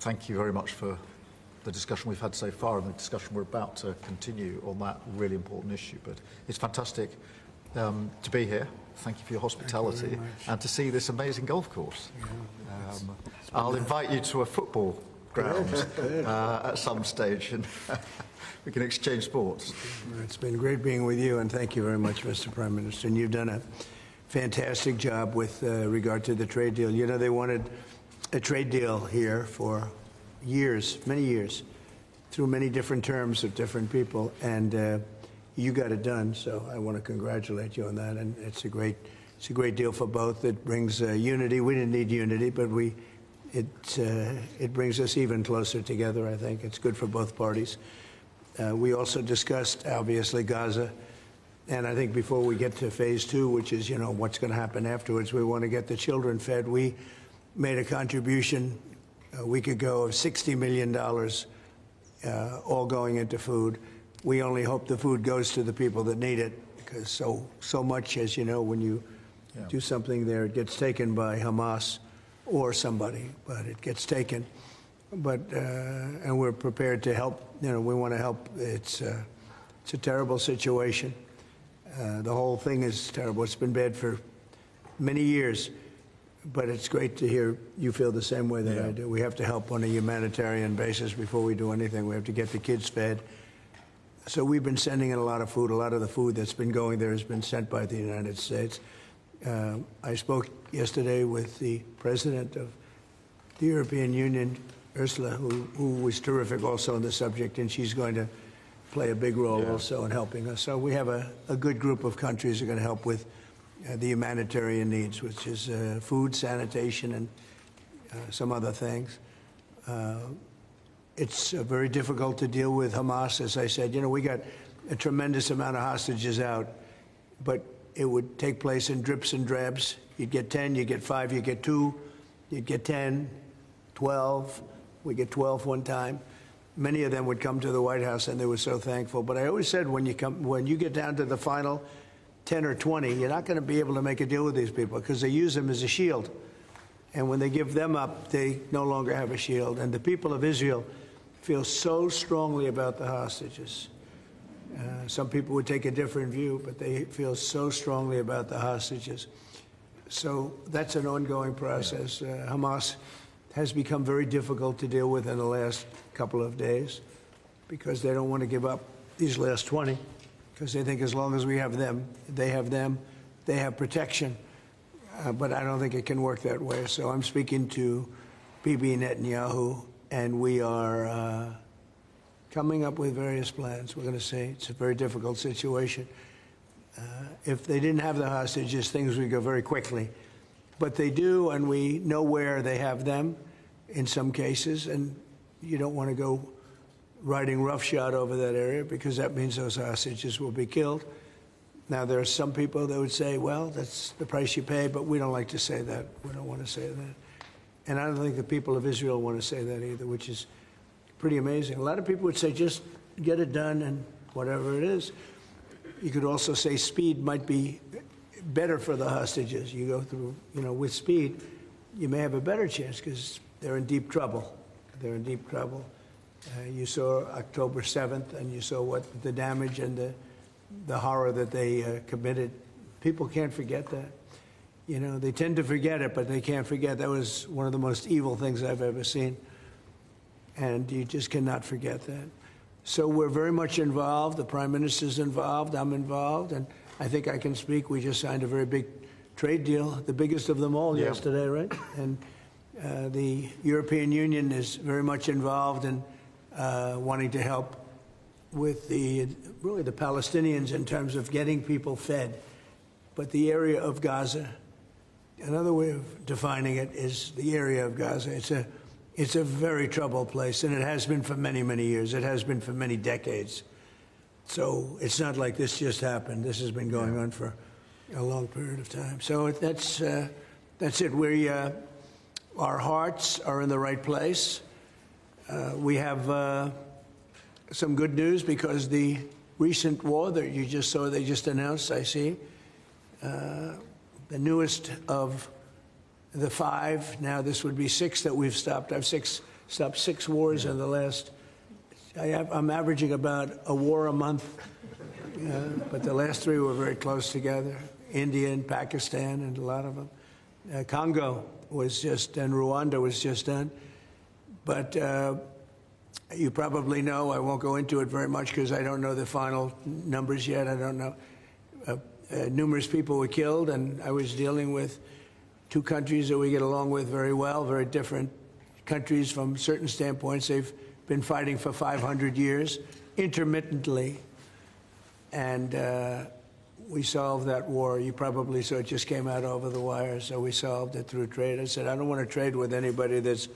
thank you very much for the discussion we've had so far and the discussion we're about to continue on that really important issue. But it's fantastic to be here. Thank you for your hospitality and to see this amazing golf course. I'll invite you to a football ground at some stage and we can exchange sports. It's been great being with you, and thank you very much, Mr. Prime Minister. And you've done a fantastic job with regard to the trade deal. You know, they wanted a trade deal here for years, many years, through many different terms of different people, and you got it done. So I want to congratulate you on that, and it's a great deal for both. It brings unity. We didn't need unity, but it brings us even closer together. I think it's good for both parties. We also discussed, obviously, Gaza. And I think before we get to phase 2, which is, you know, what's going to happen afterwards, we want to get the children fed. We made a contribution a week ago of $60 million, all going into food. We only hope the food goes to the people that need it, because so much, as you know, when you do something there, it gets taken by Hamas or somebody, but it gets taken. But and we're prepared to help. You know, we want to help. It's a terrible situation. The whole thing is terrible. It's been bad for many years, but it's great to hear you feel the same way that I do. We have to help on a humanitarian basis before we do anything. We have to get the kids fed. So we've been sending in a lot of food. A lot of the food that's been going there has been sent by the United States. I spoke yesterday with the president of the European Union, Ursula, who was terrific also on the subject, and she's going to play a big role also in helping us. So we have a good group of countries that are going to help with the humanitarian needs, which is food, sanitation, and some other things. It's very difficult to deal with Hamas, as I said. You know, we got a tremendous amount of hostages out, but it would take place in drips and drabs. You'd get 10, you get 5, you get 2, you'd get 10, 12. We get 12 one time. Many of them would come to the White House, and they were so thankful. But I always said, when you get down to the final 10 or 20, you're not going to be able to make a deal with these people because they use them as a shield. And when they give them up, they no longer have a shield. And the people of Israel feel so strongly about the hostages. Some people would take a different view, but they feel so strongly about the hostages. So that's an ongoing process. Hamas has become very difficult to deal with in the last couple of days because they don't want to give up these last 20, because they think as long as we have them, they have protection. But I don't think it can work that way. So I'm speaking to Bibi Netanyahu, and we are coming up with various plans. We're going to say it's a very difficult situation. If they didn't have the hostages, things would go very quickly. But they do, and we know where they have them in some cases, and you don't want to go riding roughshod over that area because that means those hostages will be killed. Now, there are some people that would say, well, that's the price you pay, but we don't like to say that. We don't want to say that. And I don't think the people of Israel want to say that either, which is pretty amazing. A lot of people would say, just get it done and whatever it is. You could also say speed might be better for the hostages. You go through, you know, with speed, you may have a better chance because they're in deep trouble. They're in deep trouble. You saw October 7th, and you saw what the damage and the horror that they committed. People can't forget that. You know, they tend to forget it, but they can't forget. That was one of the most evil things I've ever seen. And you just cannot forget that. So we're very much involved. The Prime Minister's involved. I'm involved. And I think I can speak. We just signed a very big trade deal, the biggest of them all yesterday, right? And the European Union is very much involved in wanting to help with really the Palestinians in terms of getting people fed. But the area of Gaza, another way of defining it is the area of Gaza. It's a very troubled place, and it has been for many, many years. It has been for many decades. So it's not like this just happened. This has been going on for a long period of time. So that's it. Our hearts are in the right place. We have some good news because the recent war that you just saw, they just announced, I see, the newest of the 5, now this would be 6 that we've stopped. I have 6 stopped 6 wars in the last. I'm averaging about a war a month, but the last 3 were very close together. India and Pakistan and a lot of them. Congo was just, and Rwanda was just done. But you probably know, I won't go into it very much because I don't know the final numbers yet. I don't know. Numerous people were killed, and I was dealing with 2 countries that we get along with very well, very different countries from certain standpoints. They've been fighting for 500 years, intermittently, and we solved that war. You probably saw it just came out over the wire, so we solved it through trade. I said, I don't want to trade with anybody that's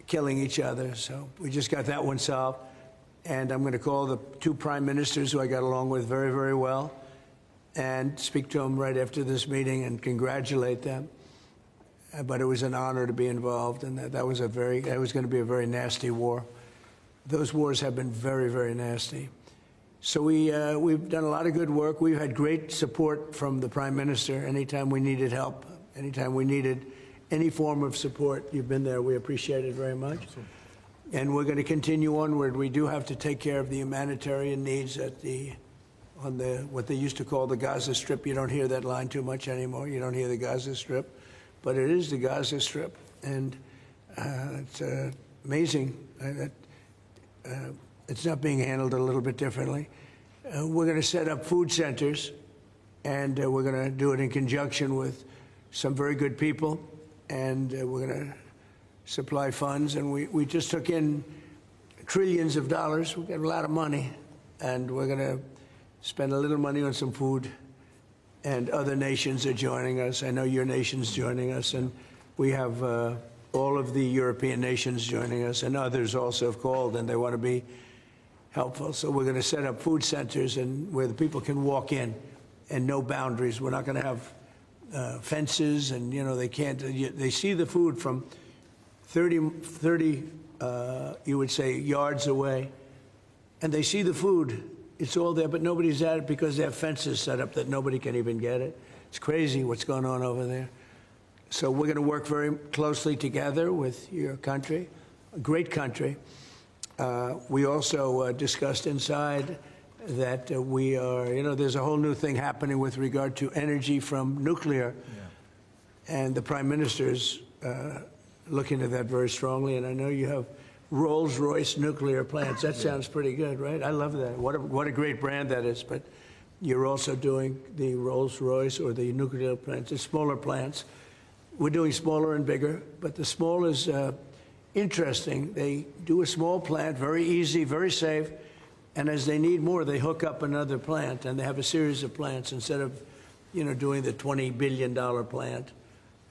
killing each other, so we just got that one solved. And I'm going to call the 2 prime ministers who I got along with very, very well and speak to them right after this meeting and congratulate them. But it was an honor to be involved, and that was going to be a very nasty war. Those wars have been very, very nasty. So we've done a lot of good work. We've had great support from the Prime Minister anytime we needed help, anytime we needed any form of support. You've been there. We appreciate it very much. Absolutely. And we're going to continue onward. We do have to take care of the humanitarian needs on what they used to call the Gaza Strip. You don't hear that line too much anymore. You don't hear the Gaza Strip. But it is the Gaza Strip, and it's amazing that it's not being handled a little bit differently. We're going to set up food centers, and we're going to do it in conjunction with some very good people, and we're going to supply funds. And we just took in trillions of dollars. We got a lot of money, and we're going to spend a little money on some food. And other nations are joining us. I know your nation's joining us, and we have all of the European nations joining us, and others also have called, and they want to be helpful. So we're going to set up food centers and where the people can walk in and no boundaries. We're not going to have fences, and they can't. They see the food from 30 you would say, yards away, and they see the food. It's all there, but nobody's at it because they have fences set up that nobody can even get it. It's crazy what's going on over there. So we're going to work very closely together with your country, a great country. We also discussed inside that we are, there's a whole new thing happening with regard to energy from nuclear. Yeah. And the Prime Minister's looking at that very strongly, and I know you have Rolls-Royce nuclear plants. That sounds pretty good, right? I love that. What a great brand that is. But you're also doing the Rolls-Royce or the nuclear plants, the smaller plants. We're doing smaller and bigger, but the small is interesting. They do a small plant, very easy, very safe, and as they need more, they hook up another plant, and they have a series of plants instead of, doing the $20 billion plant.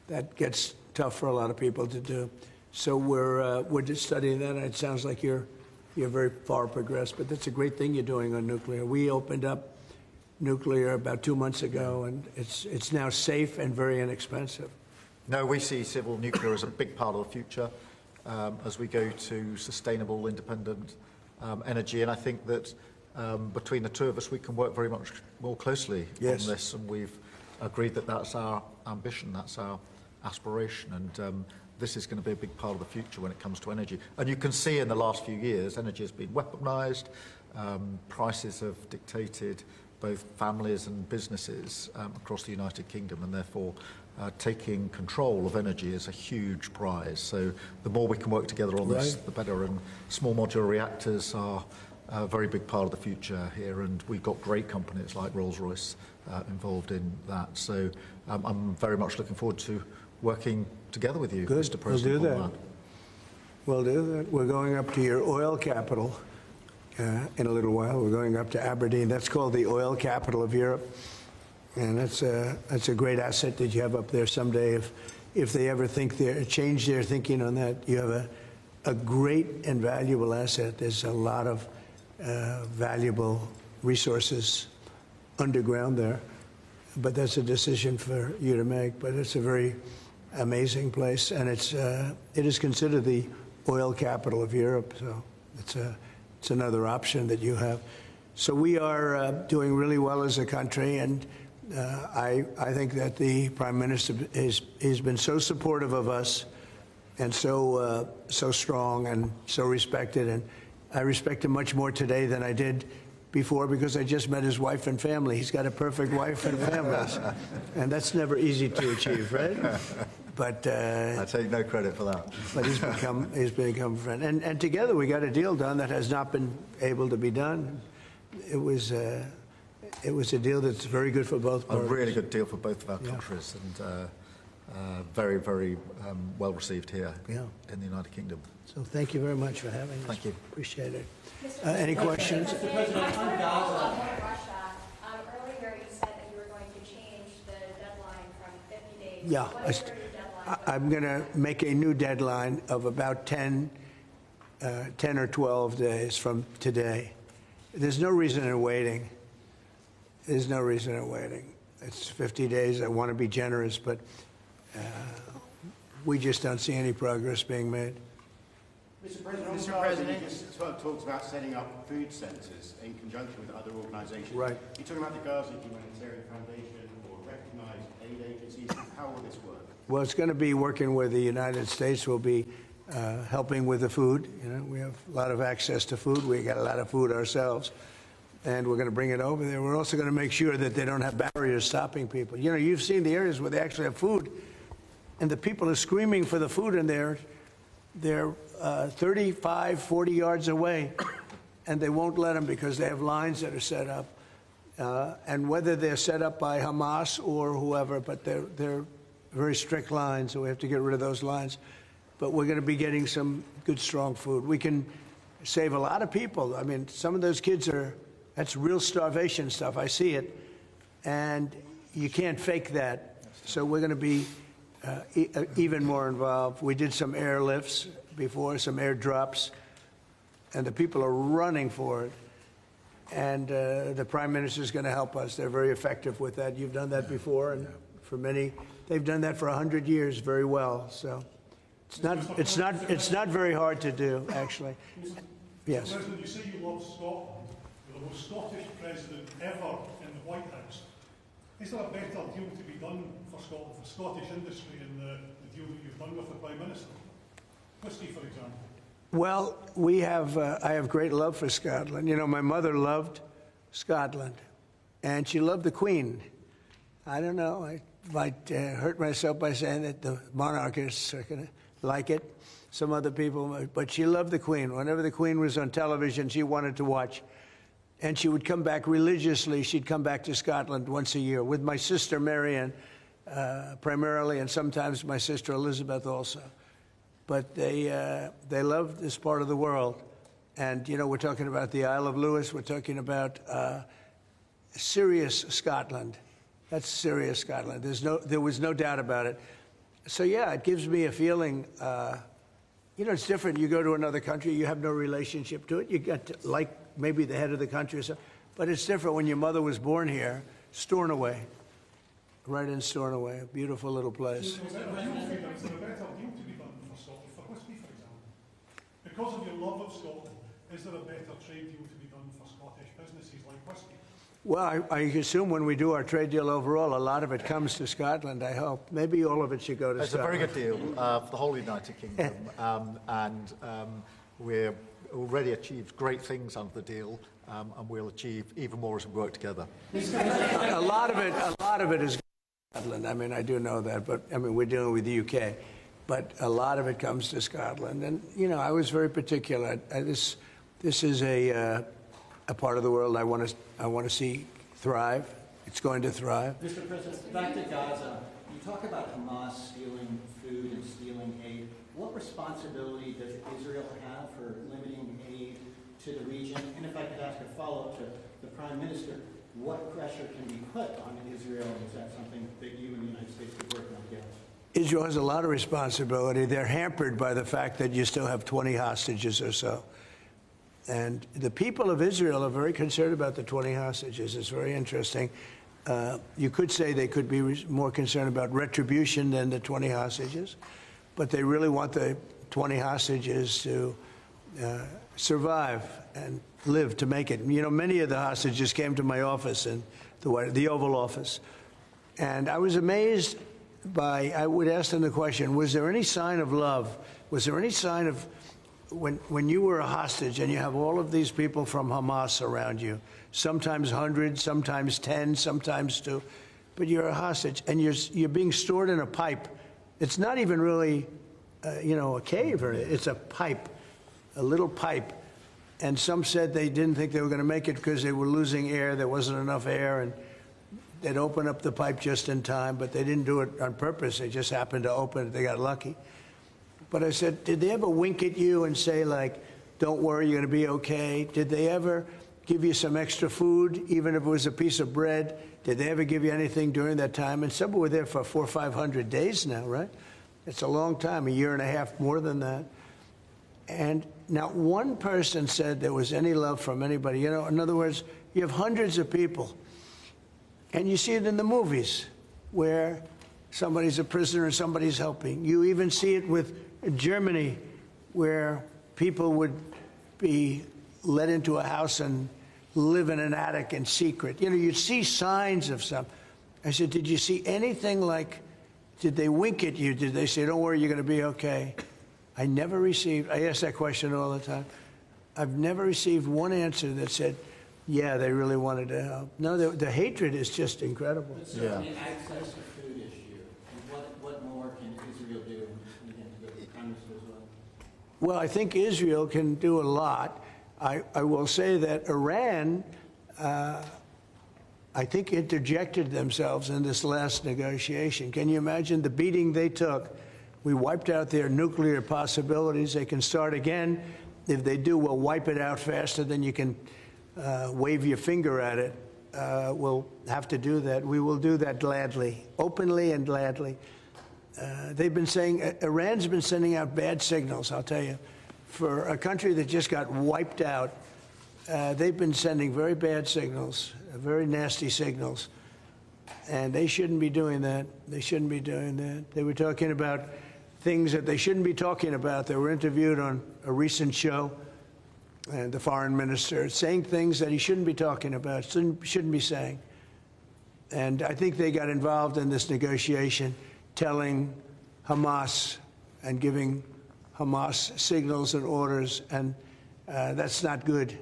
That gets tough for a lot of people to do. So we're just studying that, and it sounds like you're very far progressed, but that's a great thing you're doing on nuclear. We opened up nuclear about 2 months ago, and it's now safe and very inexpensive. No, we see civil nuclear as a big part of the future as we go to sustainable, independent energy, and I think that between the 2 of us, we can work very much more closely on this, and we've agreed that that's our ambition, that's our aspiration, and this is going to be a big part of the future when it comes to energy. And you can see in the last few years, energy has been weaponized, prices have dictated both families and businesses across the United Kingdom, and therefore taking control of energy is a huge prize. So the more we can work together on this, the better. And small modular reactors are a very big part of the future here, and we've got great companies like Rolls-Royce involved in that. So I'm very much looking forward to working together with you, Mr. President. We'll do that. We'll do that. We're going up to your oil capital in a little while. We're going up to Aberdeen. That's called the oil capital of Europe. And that's a great asset that you have up there someday. If they ever change their thinking on that, you have a great and valuable asset. There's a lot of valuable resources underground there. But that's a decision for you to make. But it's a very amazing place, and it is considered the oil capital of Europe. So it's another option that you have. So we are doing really well as a country, and I think that the Prime Minister has been so supportive of us and so strong and so respected. And I respect him much more today than I did before because I just met his wife and family. He's got a perfect wife and family, and that's never easy to achieve, right? But I take no credit for that. But he's become a friend, and together we got a deal done that has not been able to be done. It was a deal that's very good for both parties. A really good deal for both of our countries, and very, very well received here in the United Kingdom. So thank you very much for having us. Thank you. Appreciate it. Any questions? Mr. President, on Gaza, Russia, earlier you said that you were going to change the deadline from 50 days. Yeah. What is your new deadline? I'm going to make a new deadline of about 10 or 12 days from today. There's no reason in waiting. There's no reason in waiting. It's 50 days. I want to be generous, but we just don't see any progress being made. Mr. President, you just talked about setting up food centres in conjunction with other organisations. Right. You're talking about the Gaza Humanitarian Foundation or recognised aid agencies. How will this work? Well, it's going to be working with the United States. We'll be helping with the food. You know, we have a lot of access to food. We got a lot of food ourselves, and we're going to bring it over there. We're also going to make sure that they don't have barriers stopping people. You know, you've seen the areas where they actually have food, and the people are screaming for the food, and they're 35, 40 yards away, and they won't let them because they have lines that are set up. And whether they're set up by Hamas or whoever, but they're very strict lines, so we have to get rid of those lines. But we're going to be getting some good, strong food. We can save a lot of people. I mean, some of those kids that's real starvation stuff. I see it. And you can't fake that. So we're going to be even more involved. We did some airlifts before, some airdrops, and the people are running for it. And the Prime Minister is going to help us. They're very effective with that. You've done that before, and for many, they've done that for 100 years very well. So it's not very hard to do, actually. Yes. Mr. President, you say you love Scotland. You're the most Scottish president ever in the White House. Is there a better deal to be done for Scotland, for Scottish industry, in the deal that you've done with the Prime Minister? Whisky, for example. Well, I have great love for Scotland. You know, my mother loved Scotland, and she loved the Queen. I don't know, I might hurt myself by saying that the monarchists are going to like it. Some other people, but she loved the Queen. Whenever the Queen was on television, she wanted to watch. And she would come back religiously. She'd come back to Scotland once a year with my sister Marion, primarily, and sometimes my sister Elizabeth also. But they loved this part of the world. And, you know, we're talking about the Isle of Lewis. We're talking about serious Scotland. That's serious Scotland. There was no doubt about it. So, yeah, it gives me a feeling, you know, it's different. You go to another country, you have no relationship to it. You get to like maybe the head of the country or something. But it's different when your mother was born here, Stornoway, right in Stornoway, a beautiful little place. Is there a better deal to be done for Scotland, for whisky, for example? Because of your love of Scotland, is there a better trade deal to be done for Scottish businesses like whisky? Well, I assume when we do our trade deal overall, a lot of it comes to Scotland, I hope. Maybe all of it should go to It's Scotland. a very good deal for the whole United Kingdom, and we're already achieved great things under the deal, and we'll achieve even more as we work together. A lot of it is Scotland. I mean, I do know that, but I mean, we're dealing with the U.K., but a lot of it comes to Scotland. And you know, I was very particular. This is a part of the world I want to see thrive. It's going to thrive. Mr. President, back to Gaza. You talk about Hamas stealing food and stealing aid. What responsibility does Israel have for limiting aid to the region? And if I could ask a follow-up to the Prime Minister, what pressure can be put on Israel? Is that something that you and the United States could work on together? Israel has a lot of responsibility. They're hampered by the fact that you still have 20 hostages or so. And the people of Israel are very concerned about the 20 hostages. It's very interesting. You could say they could be more concerned about retribution than the 20 hostages, but they really want the 20 hostages to survive and live to make it. You know, many of the hostages came to my office in the Oval Office, and I was amazed I would ask them the question, was there any sign of love? Was there any sign of, when you were a hostage and you have all of these people from Hamas around you, sometimes 100, sometimes 10, sometimes 2, but you're a hostage and you're being stored in a pipe. It's not even really, a cave, or it's a pipe, a little pipe. And some said they didn't think they were going to make it because they were losing air. There wasn't enough air, and they'd open up the pipe just in time, but they didn't do it on purpose. They just happened to open it. They got lucky. But I said, did they ever wink at you and say, like, don't worry, you're going to be okay? Did they ever give you some extra food, even if it was a piece of bread? Did they ever give you anything during that time? And some were there for 400 or 500 days now, right? It's a long time, a year and a half, more than that. And not one person said there was any love from anybody. In other words, you have hundreds of people, and you see it in the movies where somebody's a prisoner and somebody's helping. You even see it with Germany, where people would be let into a house and live in an attic in secret. You'd see signs of some. I said, did you see anything like, did they wink at you? Did they say, don't worry, you're going to be okay? I ask that question all the time. I've never received one answer that said, yeah, they really wanted to help. No, the hatred is just incredible. But certainly access to food issue. And what more can Israel do? You can go to the Prime Minister as well. Well, I think Israel can do a lot. I will say that Iran, I think, interjected themselves in this last negotiation. Can you imagine the beating they took? We wiped out their nuclear possibilities. They can start again. If they do, we'll wipe it out faster than you can wave your finger at it. We'll have to do that. We will do that gladly, openly and gladly. They've been saying, Iran's been sending out bad signals, I'll tell you. For a country that just got wiped out, they've been sending very bad signals, very nasty signals. And they shouldn't be doing that. They shouldn't be doing that. They were talking about things that they shouldn't be talking about. They were interviewed on a recent show, and the foreign minister saying things that he shouldn't be talking about, shouldn't be saying. And I think they got involved in this negotiation, telling Hamas and giving Hamas signals and orders, and that's not good.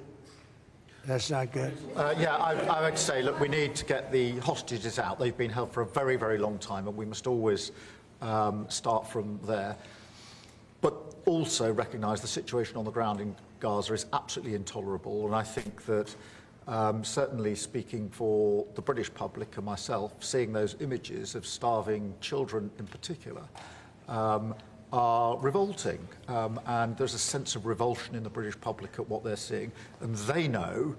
That's not good. I would say, look, we need to get the hostages out. They've been held for a very, very long time, and we must always start from there. But also recognise the situation on the ground in Gaza is absolutely intolerable, and I think that certainly speaking for the British public and myself, seeing those images of starving children in particular are revolting, and there's a sense of revulsion in the British public at what they're seeing, and they know,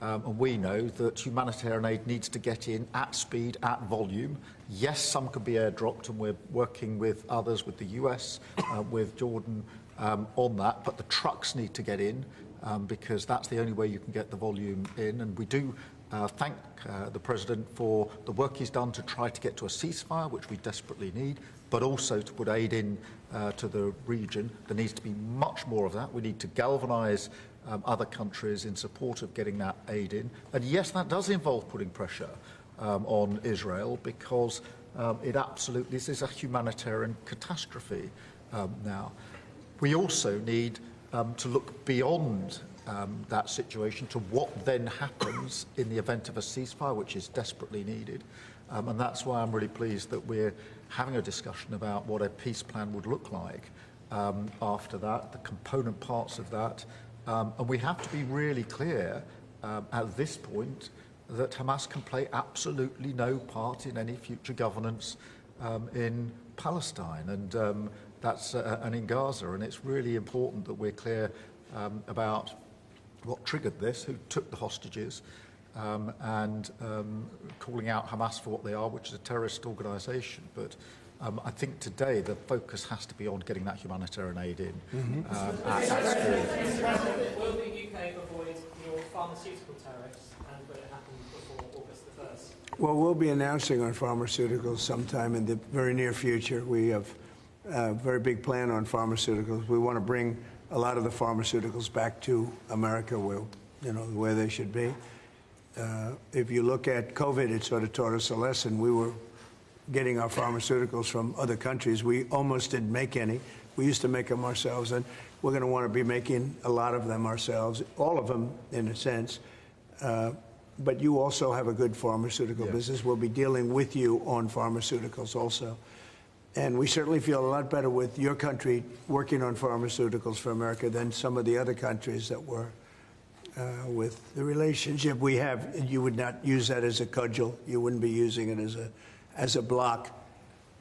and we know, that humanitarian aid needs to get in at speed, at volume. Yes, some can be airdropped, and we're working with others, with the US, with Jordan, on that, but the trucks need to get in, because that's the only way you can get the volume in, and we do thank the President for the work he's done to try to get to a ceasefire, which we desperately need, but also to put aid in to the region. There needs to be much more of that. We need to galvanise other countries in support of getting that aid in. And yes, that does involve putting pressure on Israel, because this is a humanitarian catastrophe now. We also need to look beyond that situation to what then happens in the event of a ceasefire, which is desperately needed. And that's why I'm really pleased that we're having a discussion about what a peace plan would look like after that, the component parts of that. And we have to be really clear at this point that Hamas can play absolutely no part in any future governance in Palestine and and in Gaza. And it's really important that we're clear about what triggered this, who took the hostages, and calling out Hamas for what they are, which is a terrorist organisation. But I think today the focus has to be on getting that humanitarian aid in. Will the UK avoid your pharmaceutical tariffs, and will it happen before August the 1st? Well, we'll be announcing on pharmaceuticals sometime in the very near future. We have a very big plan on pharmaceuticals. We want to bring a lot of the pharmaceuticals back to America, where they should be. If you look at COVID, it sort of taught us a lesson. We were getting our pharmaceuticals from other countries. We almost didn't make any. We used to make them ourselves, and we're going to want to be making a lot of them ourselves, all of them in a sense. But you also have a good pharmaceutical business. We'll be dealing with you on pharmaceuticals also. And we certainly feel a lot better with your country working on pharmaceuticals for America than some of the other countries that were with the relationship we have. You would not use that as a cudgel. You wouldn't be using it as a block.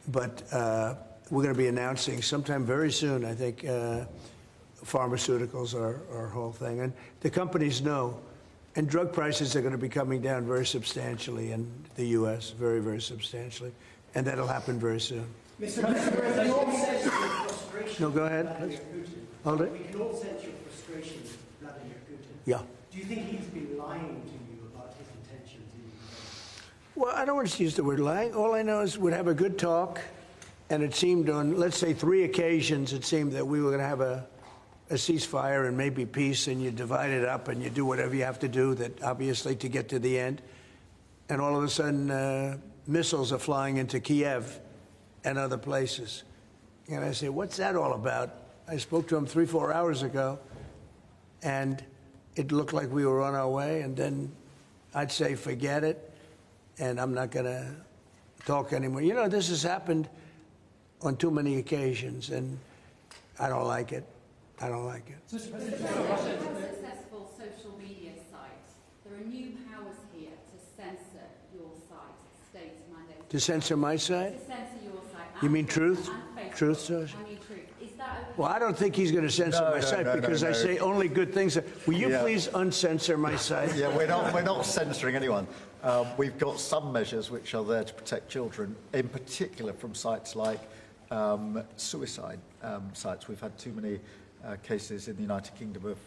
But we're going to be announcing sometime very soon, I think, pharmaceuticals are our whole thing. And the companies know. And drug prices are going to be coming down very substantially in the U.S., very, very substantially. And that'll happen very soon. Mr. President, we all sense your frustration. No, go ahead. Vladimir Putin. Hold it. We can all sense your frustration with Vladimir Putin. Yeah. Do you think he's been lying to you about his intentions in Ukraine? Well, I don't want to use the word lying. All I know is we'd have a good talk, and it seemed on, let's say, 3 occasions, it seemed that we were going to have a ceasefire and maybe peace, and you divide it up and you do whatever you have to do, that obviously to get to the end. And all of a sudden, missiles are flying into Kiev and other places. And I say, what's that all about? I spoke to him 3-4 hours ago, and it looked like we were on our way. And then I'd say, forget it, and I'm not going to talk anymore. You know, this has happened on too many occasions, and I don't like it. I don't like it. Successful social media sites. There are new powers here to censor your site, states mandate. To censor my site? To censor your site. You mean Truth? Truth Social? I mean Truth. Is that okay? Well, I don't think he's going to censor my site because I say only good things. Will you please uncensor my site? Yeah, we're not censoring anyone. We've got some measures which are there to protect children, in particular from sites like suicide sites. We've had too many cases in the United Kingdom of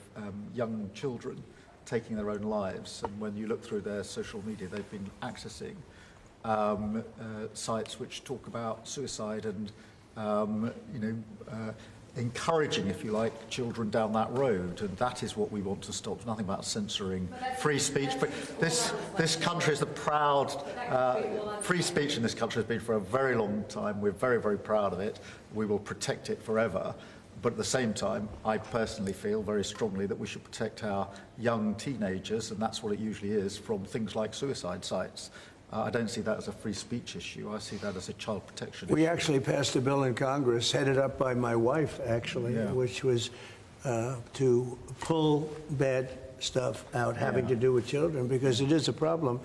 young children taking their own lives, and when you look through their social media, they've been accessing sites which talk about suicide and encouraging, if you like, children down that road, and that is what we want to stop. Nothing about censoring free speech, but this country is the proud free speech in this country has been for a very long time. We're very, very proud of it. We will protect it forever. But at the same time, I personally feel very strongly that we should protect our young teenagers, and that's what it usually is, from things like suicide sites. I don't see that as a free speech issue. I see that as a child protection issue. We actually passed a bill in Congress, headed up by my wife, actually, which was to pull bad stuff out having to do with children, because it is a problem.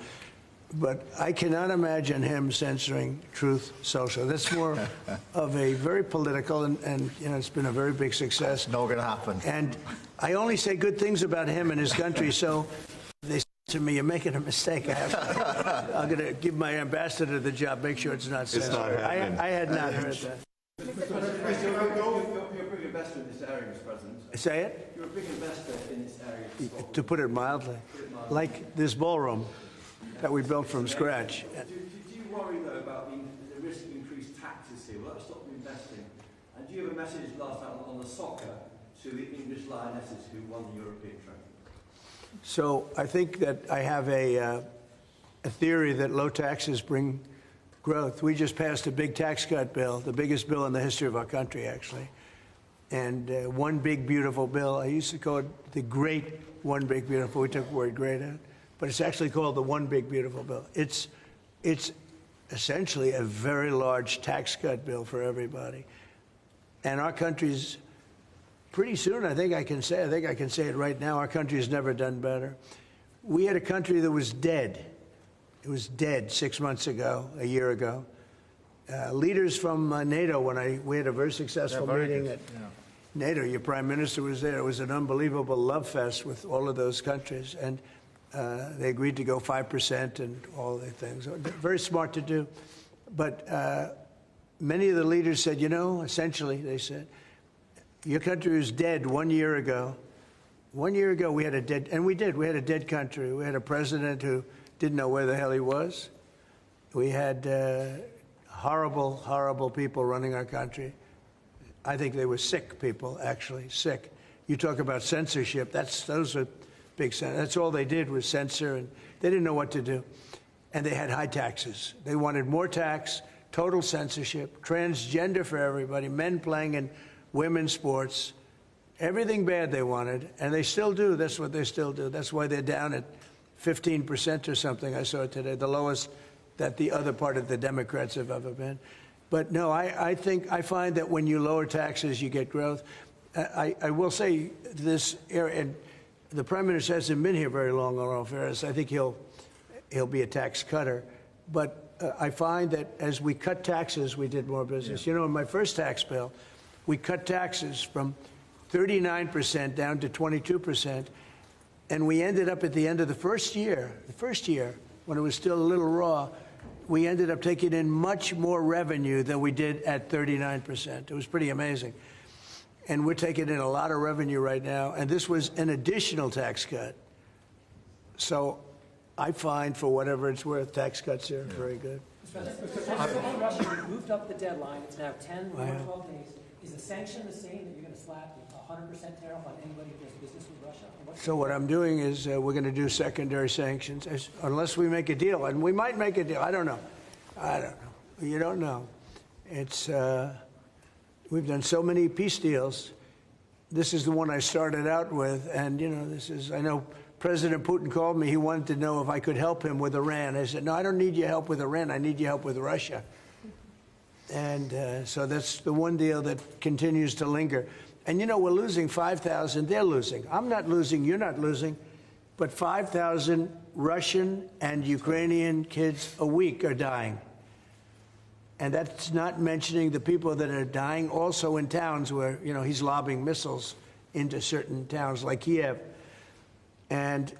But I cannot imagine him censoring Truth Social. That's more of a very political, and it's been a very big success. Not going to happen. And I only say good things about him and his country, so they say to me, you're making a mistake. I'm going to give my ambassador the job, make sure it's not censored. I had not heard that. You're a big investor in this area, Mr. President. Say it? You're a big investor in this area. To put it mildly. Like this ballroom that we built from scratch. Do you worry, though, about the risk of increased taxes here? Will that stop them investing? And do you have a message last night on the soccer to the English Lionesses who won the European trophy? So I think that I have a theory that low taxes bring growth. We just passed a big tax cut bill, the biggest bill in the history of our country, actually. And one big, beautiful bill. I used to call it the great one big, beautiful. We took the word great out. But it's actually called the One Big Beautiful Bill. It's essentially a very large tax cut bill for everybody. And our country's pretty soon, I think I can say it right now, our country has never done better. We had a country that was dead. It was dead 6 months ago, a year ago. Leaders from NATO, we had a very successful meeting at NATO. Your prime minister was there. It was an unbelievable love fest with all of those countries. And they agreed to go 5% and all the things. Very smart to do. But many of the leaders said, essentially, they said, your country was dead 1 year ago. 1 year ago, we had a dead, and we did. We had a dead country. We had a president who didn't know where the hell he was. We had horrible, horrible people running our country. I think they were sick people, actually, sick. You talk about censorship. Those are big. That's all they did was censor, and they didn't know what to do. And they had high taxes. They wanted more tax. total censorship, transgender for everybody, men playing in women's sports, everything bad they wanted, and they still do. That's what they still do. That's why they're down at 15% or something, I saw today, the lowest that the other part of the Democrats have ever been. But no, I find that when you lower taxes, you get growth. I will say this area, and the Prime Minister hasn't been here very long, in all fairness. I think he'll be a tax cutter. But I find that as we cut taxes, we did more business. Yeah. You know, in my first tax bill, we cut taxes from 39% down to 22%. And we ended up at the end of the first year, when it was still a little raw, we ended up taking in much more revenue than we did at 39%. It was pretty amazing. And we're taking in a lot of revenue right now. And this was an additional tax cut. So I find, for whatever it's worth, tax cuts are very good. Russia moved up the deadline. It's now 10 or 12 days. Is the sanction the same, that you're going to slap 100% tariff on anybody who does business with Russia? So what I'm doing is we're going to do secondary sanctions, unless we make a deal. And we might make a deal. I don't know. You don't know. It's we've done so many peace deals. This is the one I started out with. And, you know, I know President Putin called me. He wanted to know if I could help him with Iran. I said, no, I don't need your help with Iran. I need your help with Russia. And so that's the one deal that continues to linger. And, you know, we're losing 5,000. They're losing. I'm not losing. You're not losing. But 5,000 Russian and Ukrainian kids a week are dying. And that's not mentioning the people that are dying also in towns where, you know, he's lobbing missiles into certain towns like Kiev. And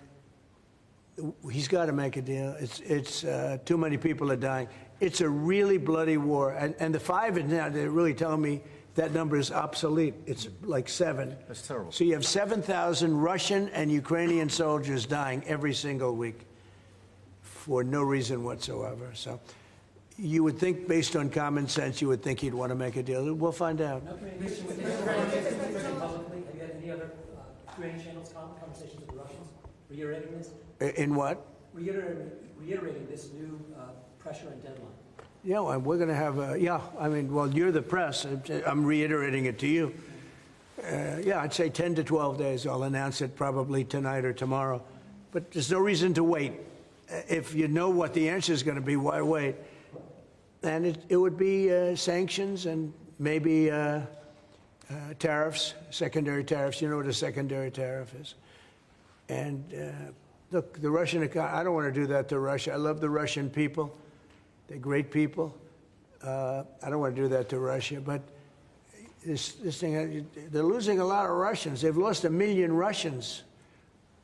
he's got to make a deal. It's too many people are dying. It's a really bloody war. And the 5 is now, they're really telling me that number is obsolete. It's like 7. That's terrible. So you have 7,000 Russian and Ukrainian soldiers dying every single week for no reason whatsoever. So you would think, based on common sense, you would think he'd want to make a deal. We'll find out. No communication with Israel publicly. Have you had any other Ukrainian channels conversations with the Russians reiterating this? In what? Reiterating this new pressure and deadline. Yeah, well, we're going to have I mean, well, you're the press. I'm reiterating it to you. Yeah, I'd say 10 to 12 days. I'll announce it probably tonight or tomorrow. But there's no reason to wait. If you know what the answer is going to be, why wait? And it would be sanctions and maybe tariffs, secondary tariffs. You know what a secondary tariff is. And look, the Russian economy, I don't want to do that to Russia. I love the Russian people. They're great people. I don't want to do that to Russia. But this thing, they're losing a lot of Russians. They've lost 1 million Russians.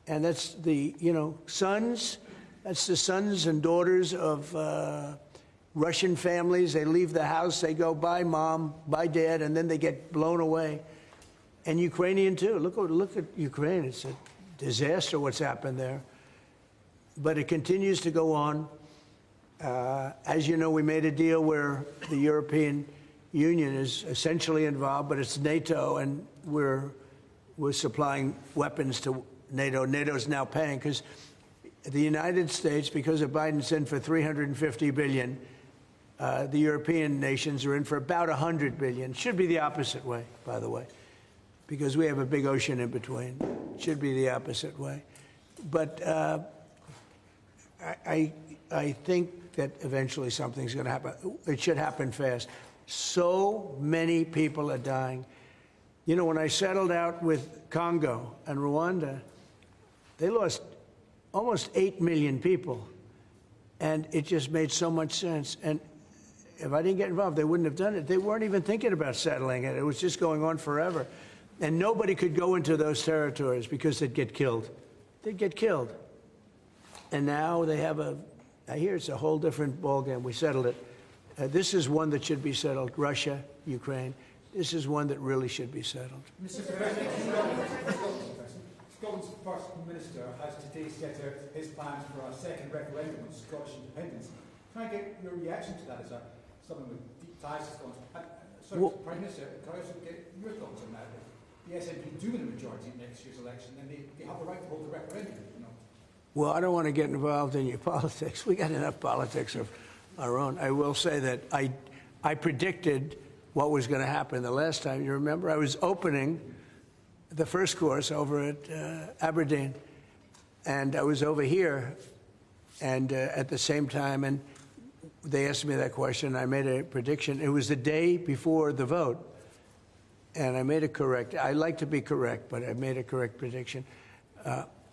And that's the, you know, sons. That's the sons and daughters of Russian families. They leave the house. They go, bye, Mom, bye, Dad, and then they get blown away. And Ukrainian, too. Look at Ukraine. It's a disaster what's happened there. But it continues to go on. As you know, we made a deal where the European Union is essentially involved, but it's NATO, and we're supplying weapons to NATO. NATO's now paying because the United States, because of Biden's in for $350 billion, the European nations are in for about $100 billion. Should be the opposite way, by the way, because we have a big ocean in between. Should be the opposite way. But I think that eventually something's going to happen. It should happen fast. So many people are dying. You know, when I settled out with Congo and Rwanda, they lost almost 8 million people. And it just made so much sense. And if I didn't get involved, they wouldn't have done it. They weren't even thinking about settling it. It was just going on forever. And nobody could go into those territories because they'd get killed. They'd get killed. And now they have I hear it's a whole different ballgame. We settled it. This is one that should be settled. Russia, Ukraine. This is one that really should be settled. Mr. President, Scotland's First Minister has today set out his plans for a second referendum on Scottish independence. Can I get your reaction to that as someone with deep ties to Scotland? Prime Minister, can I also get your thoughts on that? If the SNP do win a majority in next year's election, then they have the right to hold a referendum, you know? Well, I don't want to get involved in your politics. We got enough politics our own. I will say that I predicted what was going to happen the last time. You remember? I was opening the first course over at Aberdeen, and I was over here, and at the same time, and they asked me that question. I made a prediction. It was the day before the vote, and I made it correct. I like to be correct, but I made a correct prediction.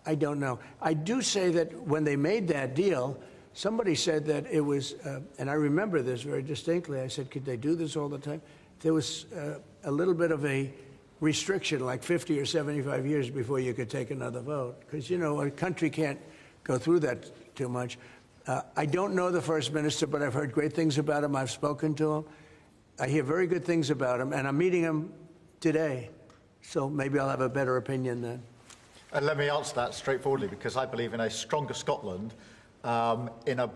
I don't know. I do say that when they made that deal, somebody said that it was, and I remember this very distinctly. I said, could they do this all the time? There was a little bit of a restriction, like 50 or 75 years before you could take another vote. Because, you know, a country can't go through that too much. I don't know the First Minister, but I've heard great things about him. I've spoken to him. I hear very good things about him, and I'm meeting him today. So maybe I'll have a better opinion then. And let me answer that straightforwardly, because I believe in a stronger Scotland, in a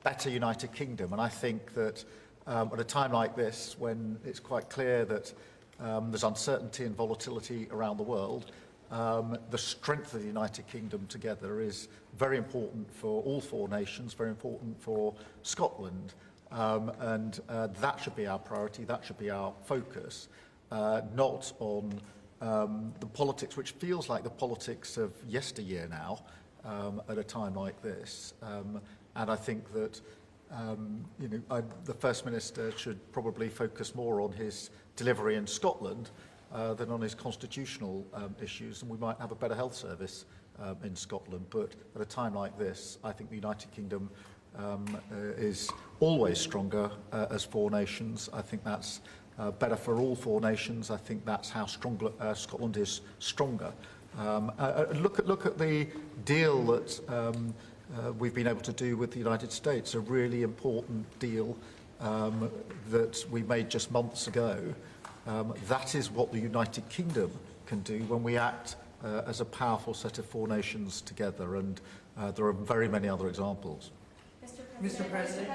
better United Kingdom. And I think that at a time like this, when it's quite clear that there's uncertainty and volatility around the world, the strength of the United Kingdom together is very important for all four nations, very important for Scotland. And that should be our priority, that should be our focus, not on the politics, which feels like the politics of yesteryear now, at a time like this. And I think that the First Minister should probably focus more on his delivery in Scotland than on his constitutional issues, and we might have a better health service in Scotland. But at a time like this, I think the United Kingdom is always stronger as four nations. I think that's better for all four nations. I think that's how Scotland is stronger. Look at the deal that we've been able to do with the United States, a really important deal that we made just months ago. That is what the United Kingdom can do when we act as a powerful set of four nations together, and there are very many other examples. Mr. President,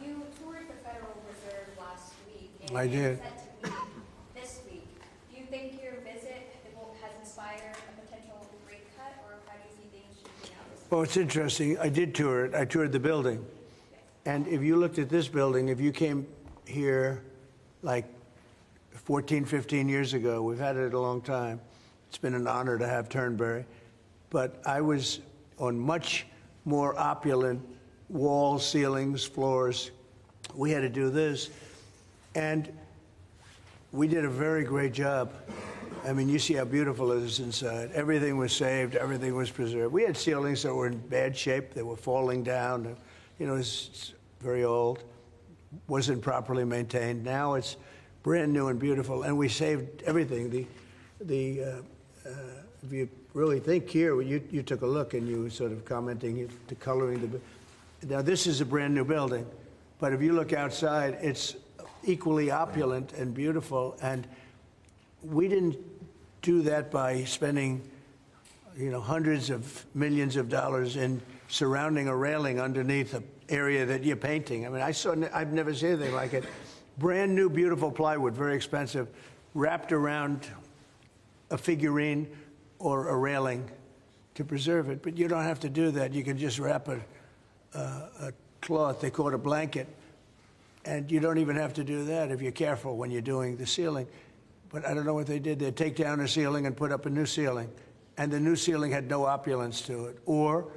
you toured the Federal Reserve last week. And I did. Set to meet this week. Do you think your visit has inspired a potential rate cut, or how do you see things shaping out? Well, it's interesting. I did tour it. I toured the building. And if you looked at this building, if you came here like 14, 15 years ago, we've had it a long time. It's been an honor to have Turnberry. But I was on much more opulent walls, ceilings, floors. We had to do this. And we did a very great job. I mean, you see how beautiful it is inside. Everything was saved. Everything was preserved. We had ceilings that were in bad shape. They were falling down. You know, it's very old. Wasn't properly maintained. Now it's brand new and beautiful. And we saved everything. If you really think here, you took a look and you were sort of commenting the coloring. Now, this is a brand new building. But if you look outside, it's equally opulent and beautiful. And we didn't do that by spending, hundreds of millions of dollars in surrounding a railing underneath an area that you're painting. I mean, I've never seen anything like it. Brand new, beautiful plywood, very expensive, wrapped around a figurine or a railing to preserve it. But you don't have to do that. You can just wrap a cloth, they call it a blanket, and you don't even have to do that if you're careful when you're doing the ceiling. But I don't know what they did. They'd take down a ceiling and put up a new ceiling, and the new ceiling had no opulence to it. Or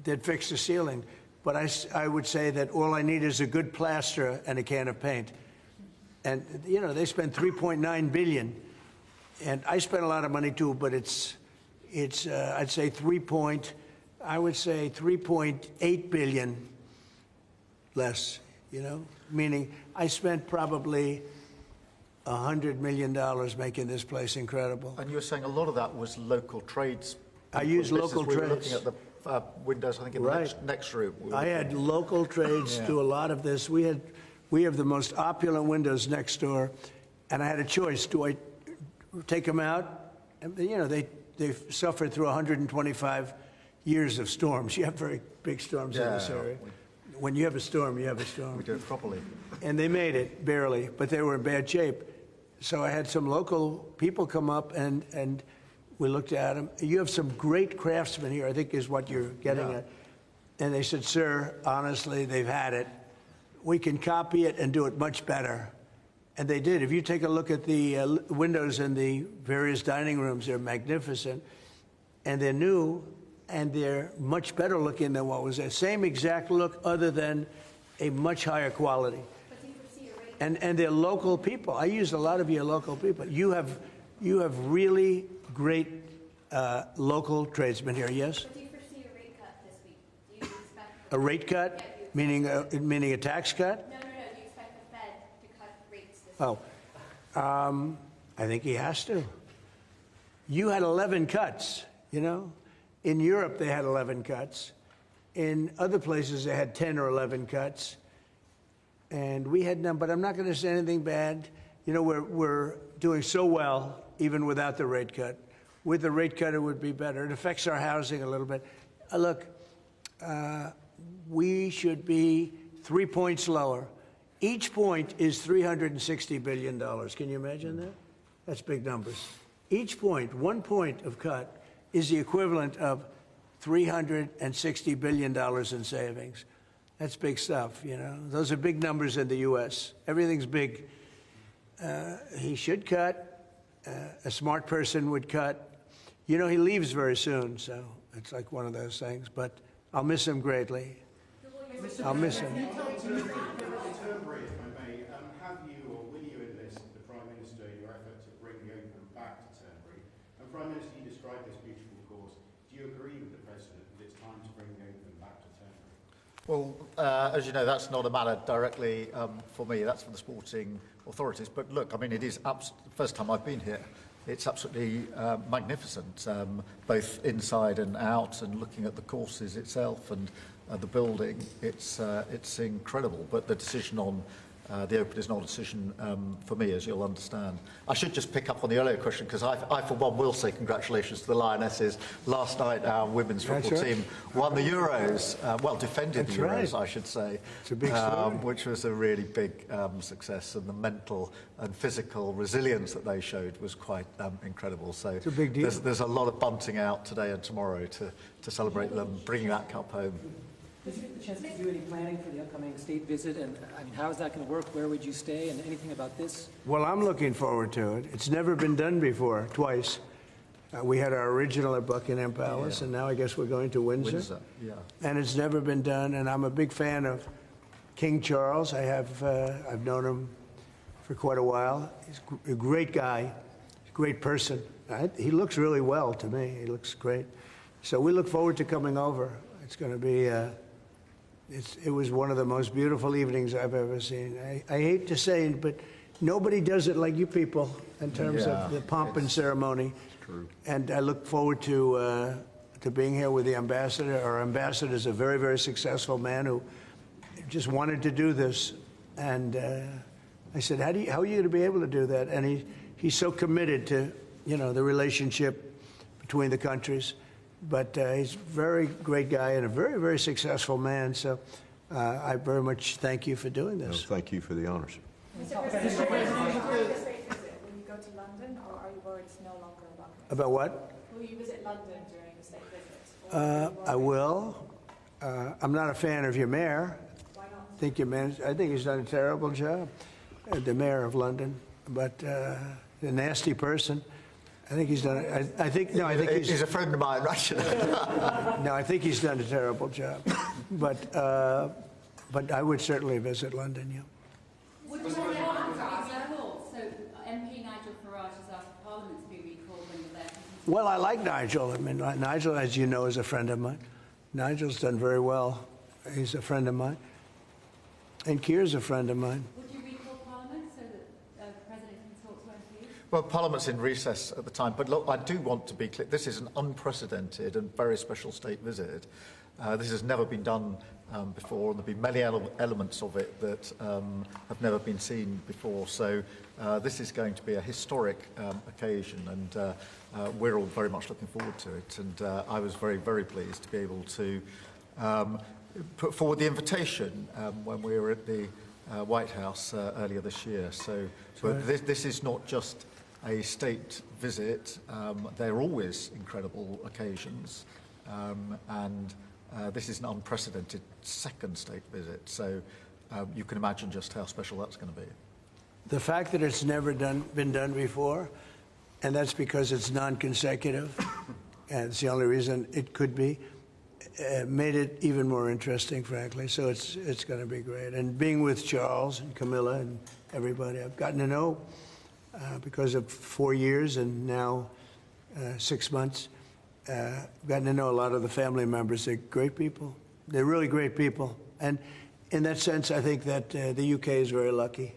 they'd fix the ceiling. But I would say that all I need is a good plaster and a can of paint. And, they spent $3.9 billion. And I spent a lot of money, too, but it's I'd say 3.8 billion less, meaning I spent probably $100 million making this place incredible. And you were saying a lot of that was local trades. I used local trades. We were looking at the windows, I think, in the next room. I had local trades do a lot of this. We have the most opulent windows next door, and I had a choice. Do I take them out? And, they've suffered through 125 years of storms. You have very big storms in this area. When you have a storm, you have a storm. We do it properly. And they made it, barely, but they were in bad shape. So I had some local people come up, and we looked at them. You have some great craftsmen here, I think is what you're getting at. And they said, sir, honestly, they've had it. we can copy it and do it much better. And they did. If you take a look at the windows in the various dining rooms, they're magnificent, and they're new, and they're much better looking than what was there. Same exact look, other than a much higher quality. And they're local people. I use a lot of your local people. You have really great local tradesmen here. Yes. But do you foresee a rate cut this week? Do you expect A rate cut, meaning a tax cut? No. Do you expect the Fed to cut rates this week? Oh, I think he has to. You had 11 cuts. You know, in Europe they had 11 cuts. In other places they had 10 or 11 cuts. And we had none, but I'm not going to say anything bad. You know, we're doing so well, even without the rate cut. With the rate cut, it would be better. It affects our housing a little bit. Look, we should be 3 points lower. Each point is $360 billion. Can you imagine that? That's big numbers. Each point, 1 point of cut, is the equivalent of $360 billion in savings. That's big stuff, you know. Those are big numbers in the U.S. Everything's big. He should cut. A smart person would cut. You know, he leaves very soon, so it's like one of those things. But I'll miss him greatly. I'll miss him. Turnbury, if I may, have you or will you enlist the Prime Minister in your effort to bring the open back to Turnbury? And Prime Minister, you described this beautiful cause. Do you agree with the President that it's time to bring the open back to Turnbury? Well, as you know, that's not a matter directly for me. That's for the sporting authorities. But look, I mean, it is the first time I've been here. It's absolutely magnificent, both inside and out, and looking at the courses itself and the building. It's incredible. But the decision on the Open is not a decision for me, as you'll understand. I should just pick up on the earlier question, because I, for one, will say congratulations to the Lionesses. Last night, our women's football team won the Euros, well, defended the Euros, I should say. It's a big story. Which was a really big success, and the mental and physical resilience that they showed was quite incredible. So it's a big deal. There's a lot of bunting out today and tomorrow to celebrate them bringing that cup home. Did you get the chance to do any planning for the upcoming state visit? And I mean, how is that going to work? Where would you stay? And anything about this? Well, I'm looking forward to it. It's never been done before, twice. We had our original at Buckingham Palace, and now I guess we're going to Windsor. And it's never been done. And I'm a big fan of King Charles. I've known him for quite a while. He's a great guy, a great person. He looks really well to me. He looks great. So we look forward to coming over. It's going to be. It was one of the most beautiful evenings I've ever seen. I hate to say it, but nobody does it like you people in terms of the pomp and ceremony. True. And I look forward to being here with the ambassador. Our ambassador is a very, very successful man who just wanted to do this. And I said, how are you going to be able to do that? And he's so committed to, you know, the relationship between the countries. But he's a very great guy and a very, very successful man. So I very much thank you for doing this. No, thank you for the honors. Mr. President, will you go to London, or are you worried it's no longer about it? About what? Will you visit London during the state visit? I will. I'm not a fan of your mayor. Why not? I think he's done a terrible job, the mayor of London. But a nasty person. I think he's done. I think he's a friend of mine, right? No, I think he's done a terrible job. But I would certainly visit London. Yeah. Would you like Gaza? So MP Nigel Farage has asked Parliament to be recalled when you're there. Well, I like Nigel. I mean, Nigel, as you know, is a friend of mine. Nigel's done very well. He's a friend of mine. And Keir's a friend of mine. Would you recall Parliament so that the President can talk to MPs? Well, Parliament's in recess at the time, but look, I do want to be clear. This is an unprecedented and very special state visit. This has never been done before, and there'll be many elements of it that have never been seen before. So this is going to be a historic occasion, and we're all very much looking forward to it. And I was very, very pleased to be able to put forward the invitation when we were at the White House earlier this year. So, but this is not just a state visit. They're always incredible occasions, and this is an unprecedented second state visit. So you can imagine just how special that's going to be. The fact that it's never been done before, and that's because it's non-consecutive, and it's the only reason it could be, made it even more interesting, frankly. So it's going to be great. And being with Charles and Camilla and everybody, I've gotten to know because of 4 years and now 6 months. Gotten to know a lot of the family members. They're great people. They're really great people. And in that sense, I think that the U.K. is very lucky.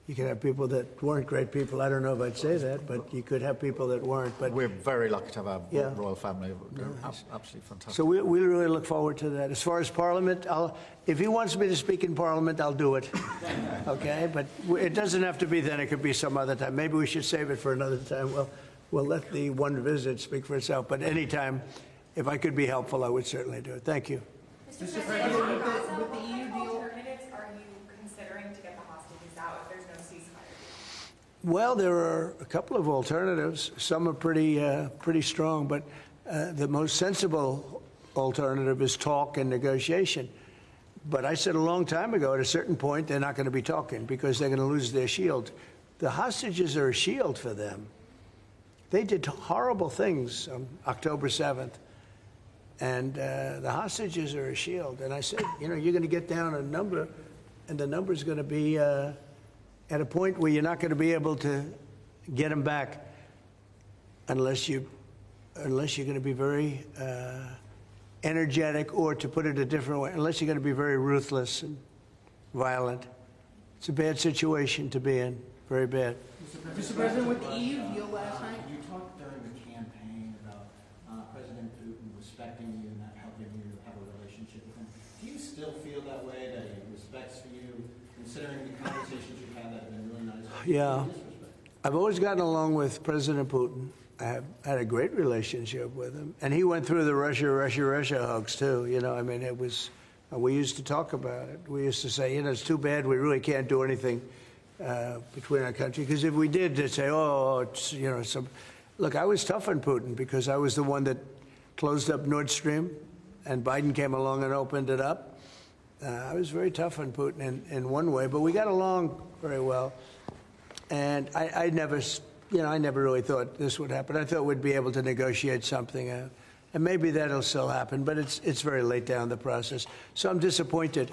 You could have people that weren't great people. I don't know if I'd say that, but you could have people that weren't. But we're very lucky to have our royal family. They're absolutely fantastic. So we really look forward to that. As far as Parliament, if he wants me to speak in Parliament, I'll do it. Okay? But it doesn't have to be then. It could be some other time. Maybe we should save it for another time. Well, we'll let the one visit speak for itself. But anytime, if I could be helpful, I would certainly do it. Thank you. Mr. President, with the EU deal, alternatives are you considering to get the hostages out if there's no ceasefire? Well, there are a couple of alternatives. Some are pretty strong, but the most sensible alternative is talk and negotiation. But I said a long time ago, at a certain point, they're not going to be talking because they're going to lose their shield. The hostages are a shield for them. They did horrible things on October 7th. And the hostages are a shield. And I said, you're going to get down a number, and the number's going to be at a point where you're not going to be able to get them back unless you're going to be very energetic, or to put it a different way, unless you're going to be very ruthless and violent. It's a bad situation to be in, very bad. Mr. President, with the EU deal last night, you talked during the campaign about President Putin respecting you and helping you have a relationship with him. Do you still feel that way, that he respects you, considering the conversations you've had that have been really nice? Yeah. I've always gotten along with President Putin. I have had a great relationship with him. And he went through the Russia hoax, too. I mean, it was, we used to talk about it. We used to say, it's too bad we really can't do anything between our country. Because if we did, they'd say, it's, Look, I was tough on Putin because I was the one that closed up Nord Stream, and Biden came along and opened it up. I was very tough on Putin in one way, but we got along very well. And I never really thought this would happen. I thought we'd be able to negotiate something out. And maybe that'll still happen, but it's very late down the process. So I'm disappointed.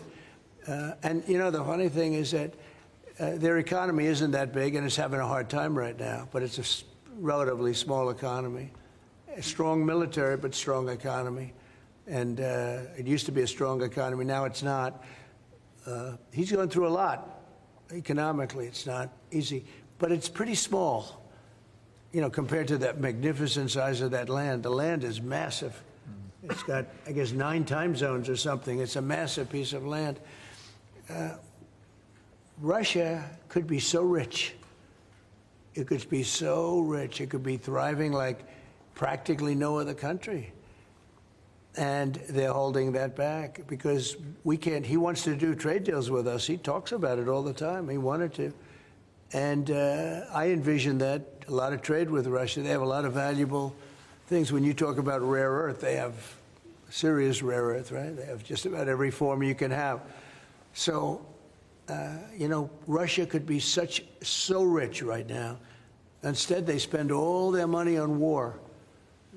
And, the funny thing is that their economy isn't that big, and it's having a hard time right now. But it's a relatively small economy. A strong military, but strong economy. And it used to be a strong economy. Now it's not. He's going through a lot. Economically, it's not easy. But it's pretty small, compared to that magnificent size of that land. The land is massive. It's got, I guess, 9 time zones or something. It's a massive piece of land. Russia could be so rich. It could be so rich. It could be thriving like practically no other country. And they're holding that back because we can't. He wants to do trade deals with us. He talks about it all the time. He wanted to. And I envision that, a lot of trade with Russia. They have a lot of valuable things. When you talk about rare earth, they have serious rare earth, right? They have just about every form you can have. So, Russia could be so rich right now. Instead, they spend all their money on war.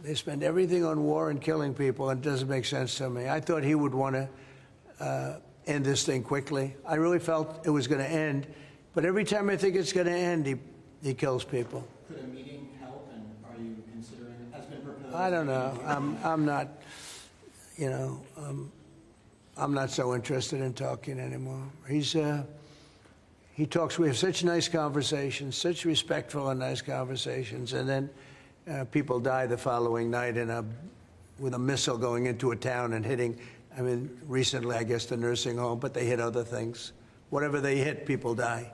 They spend everything on war and killing people, and it doesn't make sense to me. I thought he would want to end this thing quickly. I really felt it was going to end. But every time I think it's going to end, he kills people. Could a meeting help, and are you considering it? Has been proposed? I don't know. I'm not, I'm not so interested in talking anymore. He talks. We have such nice conversations, such respectful and nice conversations, and then people die the following night with a missile going into a town and hitting. I mean, recently, I guess, the nursing home, but they hit other things. Whatever they hit, people die.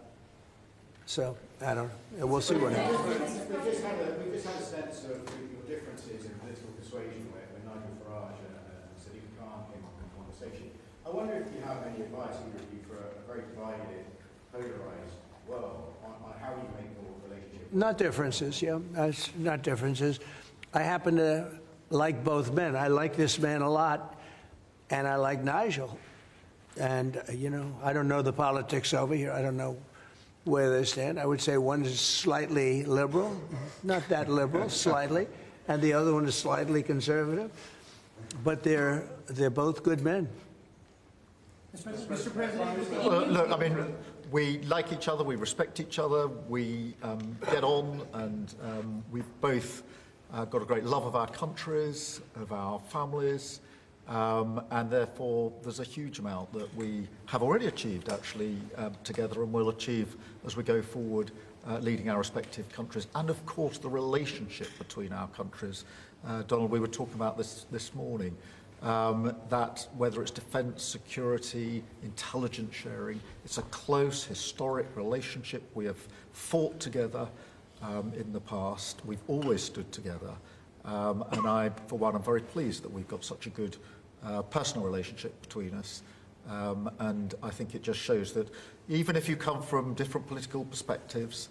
So, I don't know. We'll see what happens. We've just had a sense of your differences in political persuasion when Nigel Farage and Sadiq Khan came up in conversation. I wonder if you have any advice, either of you, for a very divided, polarized world on how you make your relationship. Not differences, yeah. Not differences. I happen to like both men. I like this man a lot, and I like Nigel. And, you know, I don't know the politics over here. I don't know where they stand. I would say one is slightly liberal, not that liberal, slightly, and the other one is slightly conservative. But they're both good men. Mr. President, Well, look, I mean, we like each other, we respect each other, we get on, and we've both got a great love of our countries, of our families, and therefore there's a huge amount that we have already achieved, actually, together, and will achieve as we go forward, leading our respective countries, and of course the relationship between our countries. Donald, we were talking about this morning. That whether it's defence, security, intelligence sharing, it's a close historic relationship. We have fought together in the past. We've always stood together. And I, for one, am very pleased that we've got such a good personal relationship between us. And I think it just shows that even if you come from different political perspectives,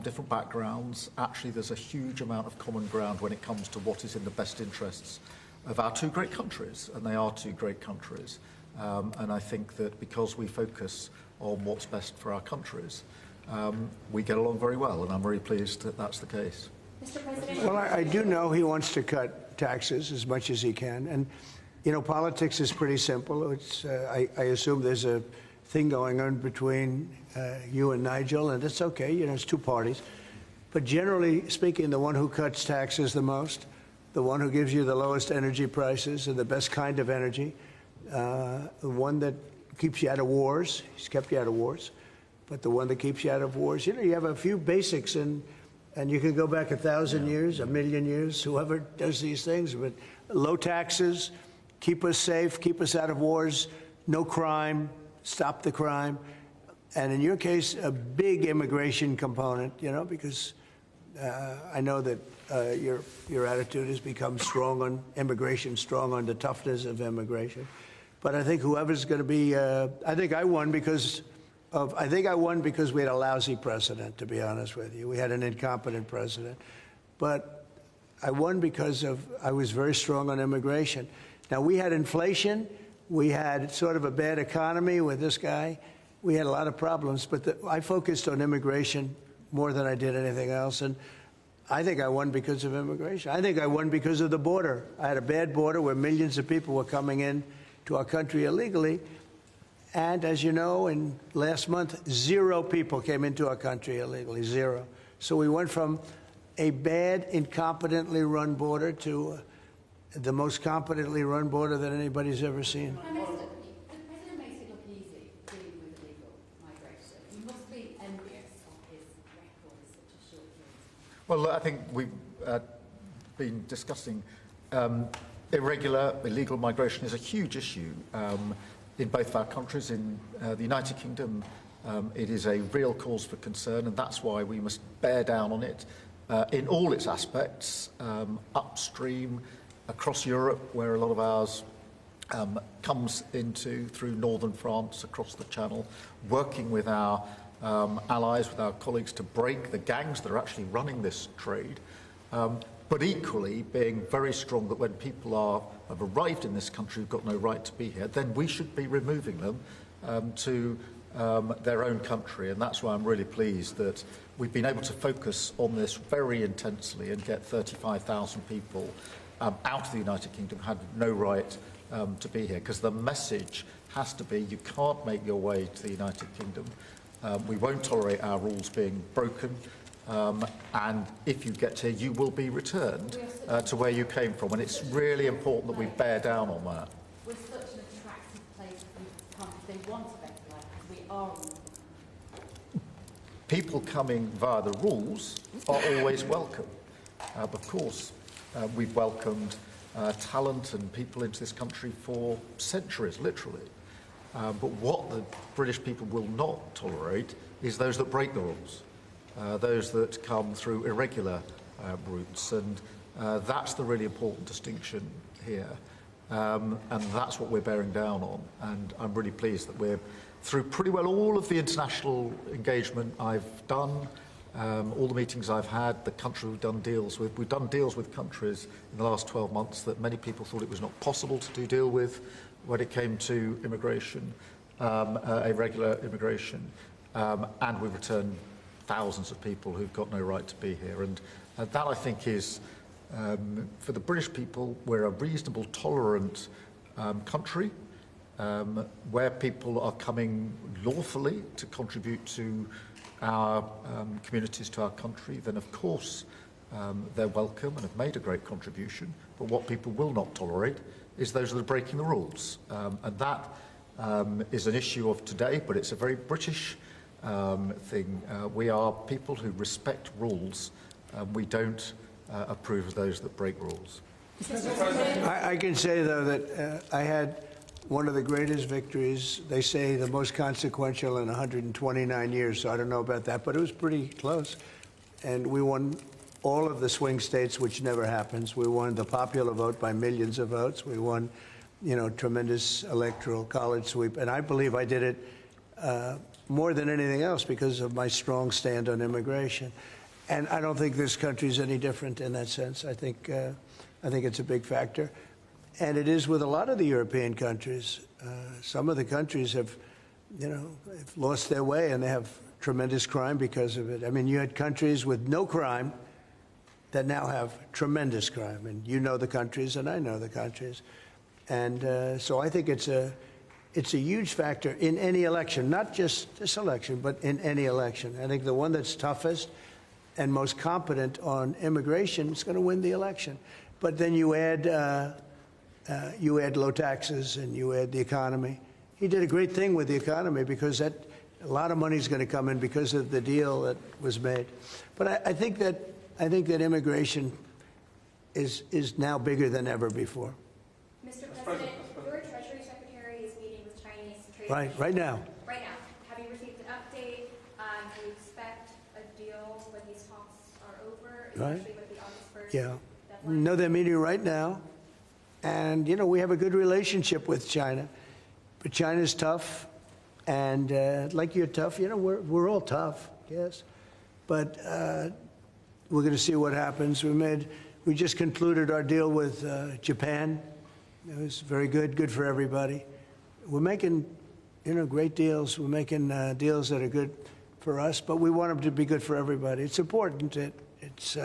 different backgrounds, actually there's a huge amount of common ground when it comes to what is in the best interests of our two great countries, and they are two great countries. And I think that because we focus on what's best for our countries, we get along very well, and I'm very pleased that that's the case. Mr. President. Well, I do know he wants to cut taxes as much as he can, and you know, politics is pretty simple. It's I assume there's a thing going on between you and Nigel, and it's okay. You know, it's two parties, but generally speaking, the one who cuts taxes the most, the one who gives you the lowest energy prices and the best kind of energy, the one that keeps you out of wars. He's kept you out of wars, but the one that keeps you out of wars. You know, you have a few basics, and you can go back 1,000 years, 1,000,000 years, whoever does these things. But low taxes, keep us safe, keep us out of wars, no crime, stop the crime, and in your case, a big immigration component. You know, because I know that your attitude has become strong on immigration, strong on the toughness of immigration. But I think whoever's going to be, I think I won because we had a lousy president, to be honest with you. We had an incompetent president. But I won because I was very strong on immigration. Now, we had inflation. We had sort of a bad economy with this guy. We had a lot of problems. But I focused on immigration more than I did anything else. And I think I won because of immigration. I think I won because of the border. I had a bad border where millions of people were coming in to our country illegally. And as you know, in last month, 0 people came into our country illegally, 0. So we went from a bad, incompetently run border to the most competently run border that anybody's ever seen. Prime Minister, the President makes it look easy dealing with illegal migration. You must be envious of his record in such a short period. Well, I think we've been discussing illegal migration is a huge issue in both our countries. In the United Kingdom, it is a real cause for concern, and that's why we must bear down on it in all its aspects, upstream, across Europe, where a lot of ours comes into through northern France, across the Channel, working with our allies, with our colleagues to break the gangs that are actually running this trade, but equally being very strong that when people have arrived in this country who've got no right to be here, then we should be removing them to their own country. And that's why I'm really pleased that we've been able to focus on this very intensely and get 35,000 people out of the United Kingdom who had no right to be here, because the message has to be you can't make your way to the United Kingdom. We won't tolerate our rules being broken, and if you get here, you will be returned to where you came from. And it's really important that we bear down on that. We're such an attractive place for people to come if they want a better life, because we are. People coming via the rules are always welcome. Of course, we've welcomed talent and people into this country for centuries, literally. But what the British people will not tolerate is those that break the rules, those that come through irregular routes. And that's the really important distinction here. And that's what we're bearing down on. And I'm really pleased that we're through pretty well all of the international engagement I've done, all the meetings I've had, the country we've done deals with. We've done deals with countries in the last 12 months that many people thought it was not possible to do deal with when it came to immigration. irregular immigration, and we return thousands of people who've got no right to be here. And that, I think, is, for the British people, we're a reasonable, tolerant country where people are coming lawfully to contribute to our communities, to our country. Then, of course, they're welcome and have made a great contribution. But what people will not tolerate is those that are breaking the rules. And that is an issue of today, but it's a very British thing. We are people who respect rules. We don't approve of those that break rules. I can say, though, that I had one of the greatest victories, they say the most consequential in 129 years, so I don't know about that, but it was pretty close. And we won all of the swing states, which never happens. We won the popular vote by millions of votes. We won, you know, tremendous electoral college sweep. And I believe I did it more than anything else because of my strong stand on immigration. And I don't think this country is any different in that sense. I think it's a big factor. And it is with a lot of the European countries. Some of the countries have, you know, have lost their way, and they have tremendous crime because of it. I mean, you had countries with no crime that now have tremendous crime. And you know the countries, and I know the countries. And so I think it's a huge factor in any election, not just this election, but in any election. I think the one that's toughest and most competent on immigration is going to win the election. But then you add low taxes and you add the economy. He did a great thing with the economy because a lot of money is going to come in because of the deal that was made. But I think that immigration is now bigger than ever before. Mr. President, your Treasury Secretary is meeting with Chinese trade Right now. Right now. Have you received an update? Do you expect a deal when these talks are over, especially with the August 1st deadline? No, they're meeting right now. And, you know, we have a good relationship with China. But China's tough. And like you're tough, you know, we're all tough, yes. But we're going to see what happens. We just concluded our deal with Japan. It was very good for everybody. We're making, you know, great deals. We're making deals that are good for us, but we want them to be good for everybody. It's important. It's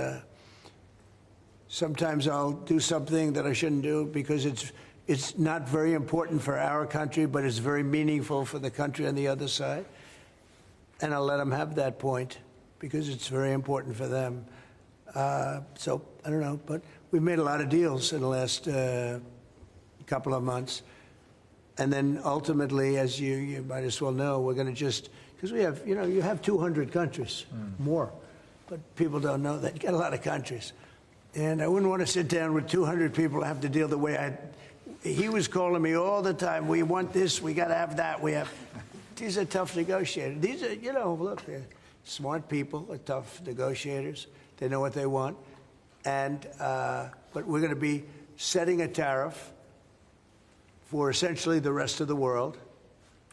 sometimes I'll do something that I shouldn't do because it's not very important for our country, but it's very meaningful for the country on the other side. And I'll let them have that point because it's very important for them. So I don't know, but we've made a lot of deals in the last couple of months. And then ultimately, as you might as well know, we're going to because we have, you know, you have 200 countries, more, but people don't know that. You got a lot of countries. And I wouldn't want to sit down with 200 people and have to deal the way he was calling me all the time. We want this, we got to have that, these are tough negotiators. These are, you know, look, they're smart people, they're tough negotiators. They know what they want. And, but we're going to be setting a tariff for essentially the rest of the world.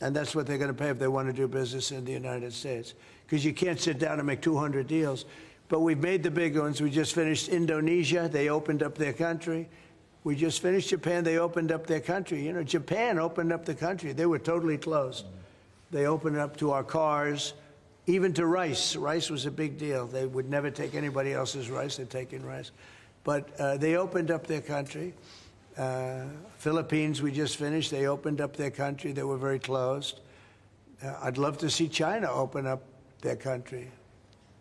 And that's what they're going to pay if they want to do business in the United States. Because you can't sit down and make 200 deals. But we've made the big ones. We just finished Indonesia. They opened up their country. We just finished Japan. They opened up their country. You know, Japan opened up the country. They were totally closed. They opened up to our cars, even to rice. Rice was a big deal. They would never take anybody else's rice. They're taking rice. But they opened up their country. Philippines, we just finished. They opened up their country. They were very closed. I'd love to see China open up their country.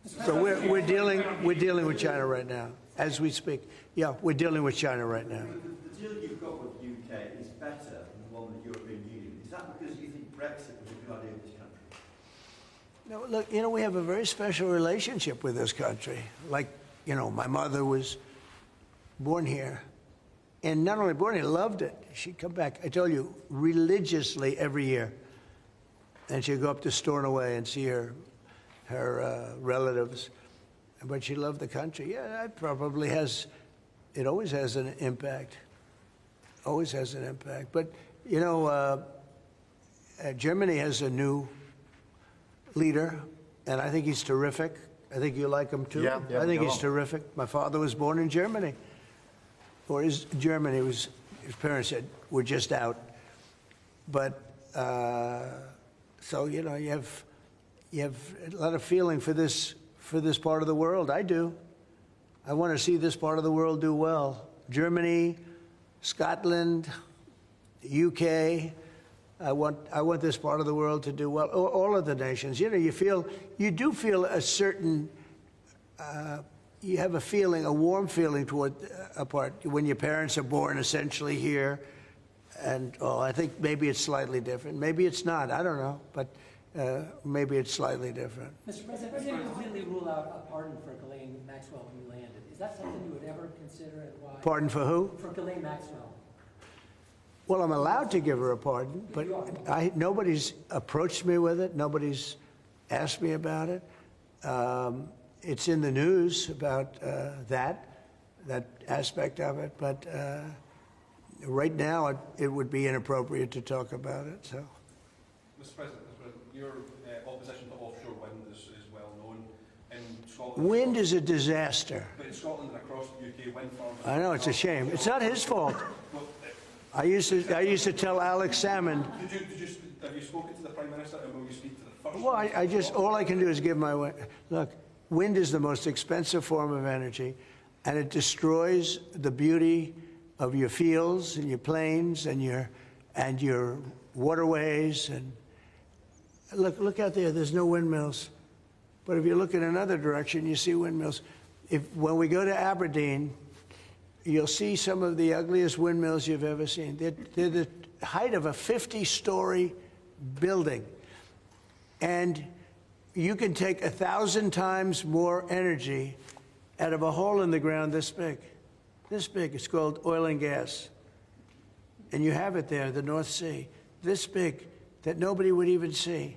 So we're dealing with China right now, as we speak. Yeah, we're dealing with China right now. The deal you've got with the UK is better than the one with the European Union. Is that because you think Brexit was a good idea for this country? No, look, you know, we have a very special relationship with this country. Like, you know, my mother was born here. And not only born here, loved it. She'd come back, I told you, religiously every year. And she'd go up to Stornoway and see her relatives. But she loved the country. Yeah, it probably has, it always has an impact. Always has an impact. But, you know, Germany has a new leader, and I think he's terrific. I think you like him, too. Yeah, I think he's terrific. My father was born in Germany. Or his Germany was, his parents said, we're just out. But So you know, you have a lot of feeling for this part of the world. I do. I want to see this part of the world do well. Germany, Scotland, U.K. I want this part of the world to do well. All of the nations. You know, you do feel a certain. You have a warm feeling toward a part when your parents are born essentially here, and I think maybe it's slightly different.Maybe it's not. I don't know, but maybe it's slightly different. Mr. President, we didn't completely rule out a pardon for Ghislaine Maxwell who landed. Is that something you would ever consider, and why? Pardon for who? For Ghislaine Maxwell. Well, I'm allowed to give her a pardon, but nobody's approached me with it. Nobody's asked me about it. It's in the news about that aspect of it, but right now it would be inappropriate to talk about it. So, Mr. President, your opposition to offshore wind is well known. In Scotland, wind is a disaster. But in Scotland and across the UK, wind farms. I know, it's a shame. It's not his fault. I used to tell Alex Salmond. Have you spoken to the Prime Minister, and will you speak to the first? Well, all I can do is give my look. Wind is the most expensive form of energy, and it destroys the beauty of your fields and your plains and your waterways. And look out there. There's no windmills, but if you look in another direction, you see windmills. When we go to Aberdeen, you'll see some of the ugliest windmills you've ever seen. They're the height of a 50-story building, and you can take 1,000 times more energy out of a hole in the ground this big. This big. It's called oil and gas. And you have it there, the North Sea. This big, that nobody would even see.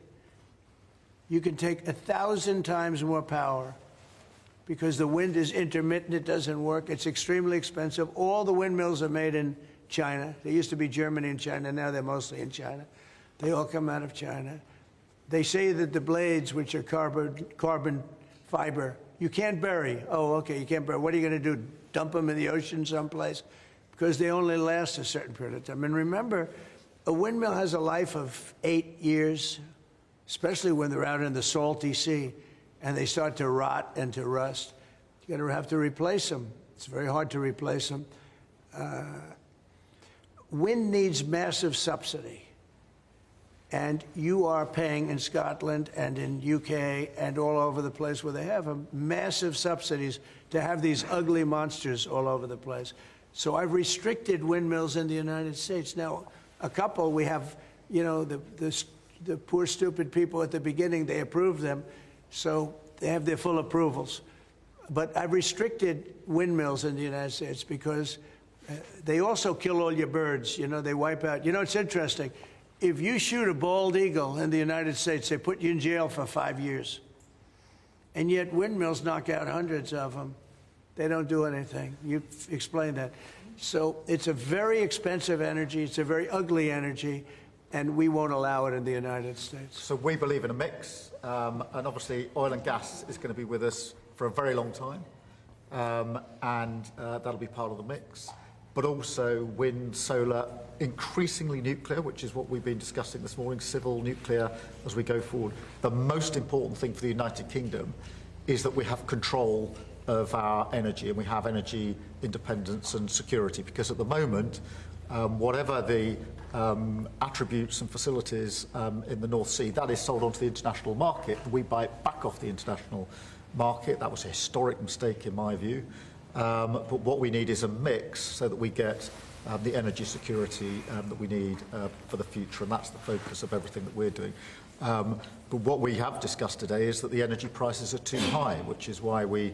You can take 1,000 times more power because the wind is intermittent. It doesn't work. It's extremely expensive. All the windmills are made in China. They used to be Germany and China. Now they're mostly in China. They all come out of China. They say that the blades, which are carbon fiber, you can't bury. Oh, okay, you can't bury. What are you going to do, dump them in the ocean someplace? Because they only last a certain period of time. And remember, a windmill has a life of 8 years, especially when they're out in the salty sea, and they start to rot and to rust. You're going to have to replace them. It's very hard to replace them. Wind needs massive subsidy. And you are paying in Scotland and in UK and all over the place where they have massive subsidies to have these ugly monsters all over the place. So I've restricted windmills in the United States. Now, a couple we have, you know, the poor stupid people at the beginning, they approved them, so they have their full approvals. But I've restricted windmills in the United States because they also kill all your birds. You know, they wipe out. You know, it's interesting. If you shoot a bald eagle in the United States, they put you in jail for 5 years. And yet windmills knock out hundreds of them. They don't do anything. You explained that. So it's a very expensive energy. It's a very ugly energy, and we won't allow it in the United States. So we believe in a mix, and obviously oil and gas is going to be with us for a very long time, and that'll be part of the mix. But also wind, solar, increasingly nuclear, which is what we've been discussing this morning, civil nuclear as we go forward. The most important thing for the United Kingdom is that we have control of our energy, and we have energy independence and security, because at the moment, whatever the attributes and facilities in the North Sea, that is sold onto the international market. We buy it back off the international market. That was a historic mistake in my view. But what we need is a mix so that we get the energy security that we need for the future, and that's the focus of everything that we're doing. But what we have discussed today is that the energy prices are too high, which is why we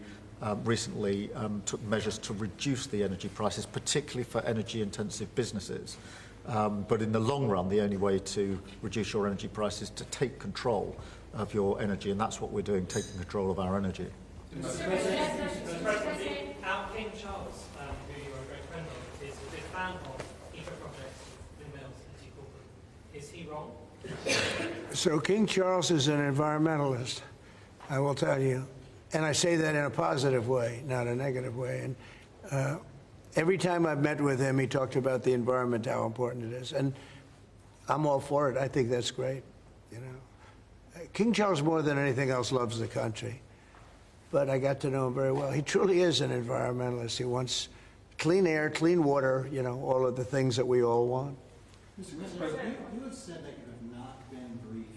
recently took measures to reduce the energy prices, particularly for energy-intensive businesses. But in the long run, the only way to reduce your energy prices is to take control of your energy, and that's what we're doing, taking control of our energy. Mr. President, King Charles, who you are a great friend of, is a big fan of eco-projects, windmills, as you call them. Is he wrong? So King Charles is an environmentalist, I will tell you. And I say that in a positive way, not a negative way. And every time I've met with him, he talked about the environment, how important it is. And I'm all for it. I think that's great, you know. King Charles, more than anything else, loves the country. But I got to know him very well. He truly is an environmentalist. He wants clean air, clean water, you know, all of the things that we all want. Mr. President, you have said that you have not been briefed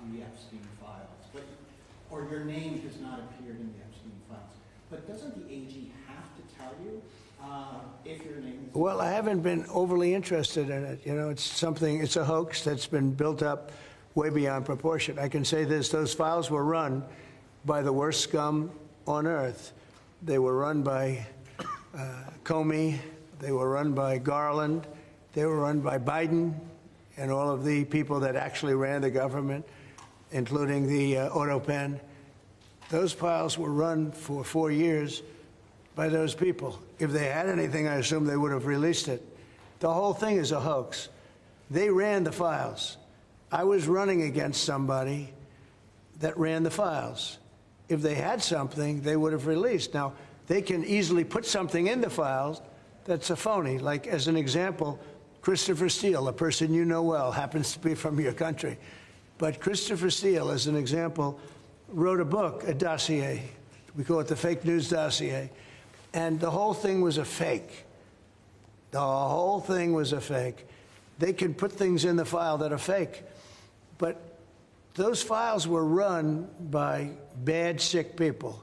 on the Epstein files, or your name has not appeared in the Epstein files. But doesn't the AG have to tell you if your name is... Well, I haven't been overly interested in it. You know, it's a hoax that's been built up way beyond proportion. I can say this, those files were run by the worst scum on earth. They were run by Comey, they were run by Garland, they were run by Biden and all of the people that actually ran the government, including the auto pen. Those files were run for 4 years by those people. If they had anything, I assume they would have released it. The whole thing is a hoax. They ran the files. I was running against somebody that ran the files. If they had something, they would have released. Now, they can easily put something in the files that's a phony. Like, as an example, Christopher Steele, a person you know well, happens to be from your country. But Christopher Steele, as an example, wrote a book, a dossier. We call it the fake news dossier. And the whole thing was a fake. The whole thing was a fake. They can put things in the file that are fake. But those files were run by bad, sick people.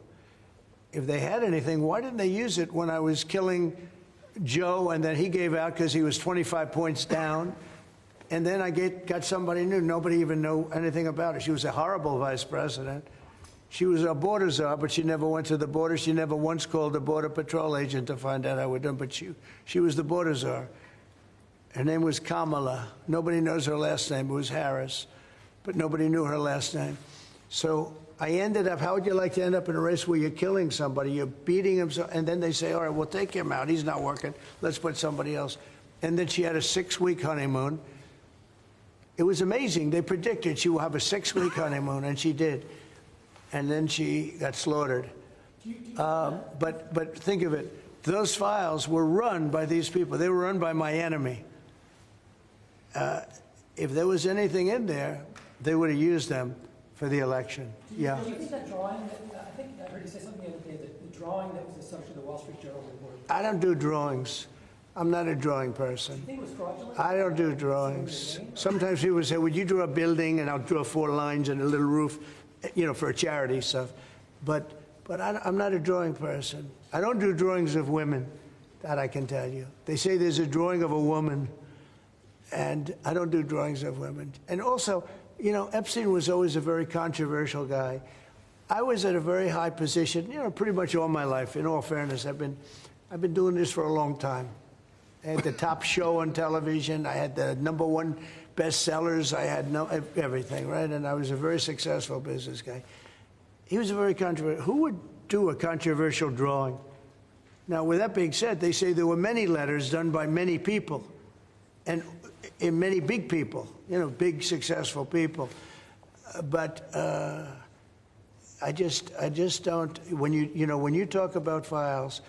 If they had anything, why didn't they use it when I was killing Joe and then he gave out because he was 25 points down? And then I got somebody new. Nobody even knew anything about her. She was a horrible vice president. She was a border czar, but she never went to the border. She never once called a border patrol agent to find out how we're doing, but she was the border czar. Her name was Kamala. Nobody knows her last name. It was Harris, but nobody knew her last name. So I ended up, how would you like to end up in a race where you're killing somebody, you're beating him, and then they say, all right, we'll take him out. He's not working. Let's put somebody else. And then she had a 6-week honeymoon. It was amazing. They predicted she will have a 6-week honeymoon, and she did. And then she got slaughtered. But think of it. Those files were run by these people. They were run by my enemy. If there was anything in there, they would have used them for the election. Yeah. Do you think that drawing, I think I heard you say something the other day, that the drawing that was the subject of the Wall Street Journal report. I don't do drawings. I'm not a drawing person. Do you think it was fraudulent? I don't do drawings. Sometimes people say, would you draw a building? And I'll draw 4 lines and a little roof, you know, for charity stuff. But I'm not a drawing person. I don't do drawings of women, that I can tell you. They say there's a drawing of a woman, and I don't do drawings of women. And also, you know, Epstein was always a very controversial guy. I was at a very high position, you know, pretty much all my life. In all fairness, I've been doing this for a long time. I had the top show on television. I had the #1 bestsellers. I had everything, right? And I was a very successful business guy. He was a very controversial. Who would do a controversial drawing? Now, with that being said, they say there were many letters done by many people, and in many big people, you know, big successful people. But I just don't. When you talk about files,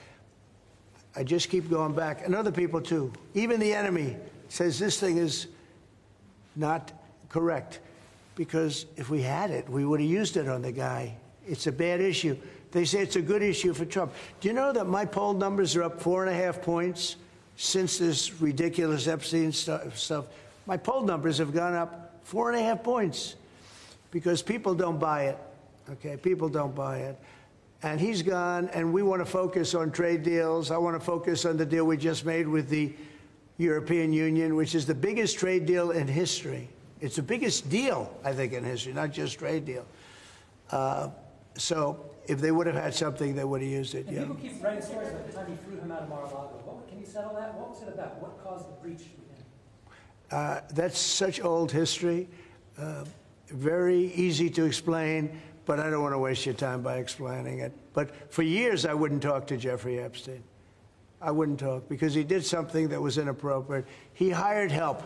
I just keep going back, and other people too. Even the enemy says this thing is not correct, because if we had it, we would have used it on the guy. It's a bad issue. They say it's a good issue for Trump. Do you know that my poll numbers are up 4.5 points since this ridiculous Epstein stuff? My poll numbers have gone up 4.5 points because people don't buy it. Okay, people don't buy it. And he's gone, and we want to focus on trade deals. I want to focus on the deal we just made with the European Union, which is the biggest trade deal in history. It's the biggest deal, I think, in history, not just trade deal. So if they would have had something, they would have used it, yeah. People keep writing stories about the time he threw him out of Mar-a-Lago. Can you settle that? What was it about? What caused the breach with him? That's such old history. Very easy to explain, but I don't want to waste your time by explaining it. But for years, I wouldn't talk to Jeffrey Epstein. I wouldn't talk because he did something that was inappropriate. He hired help.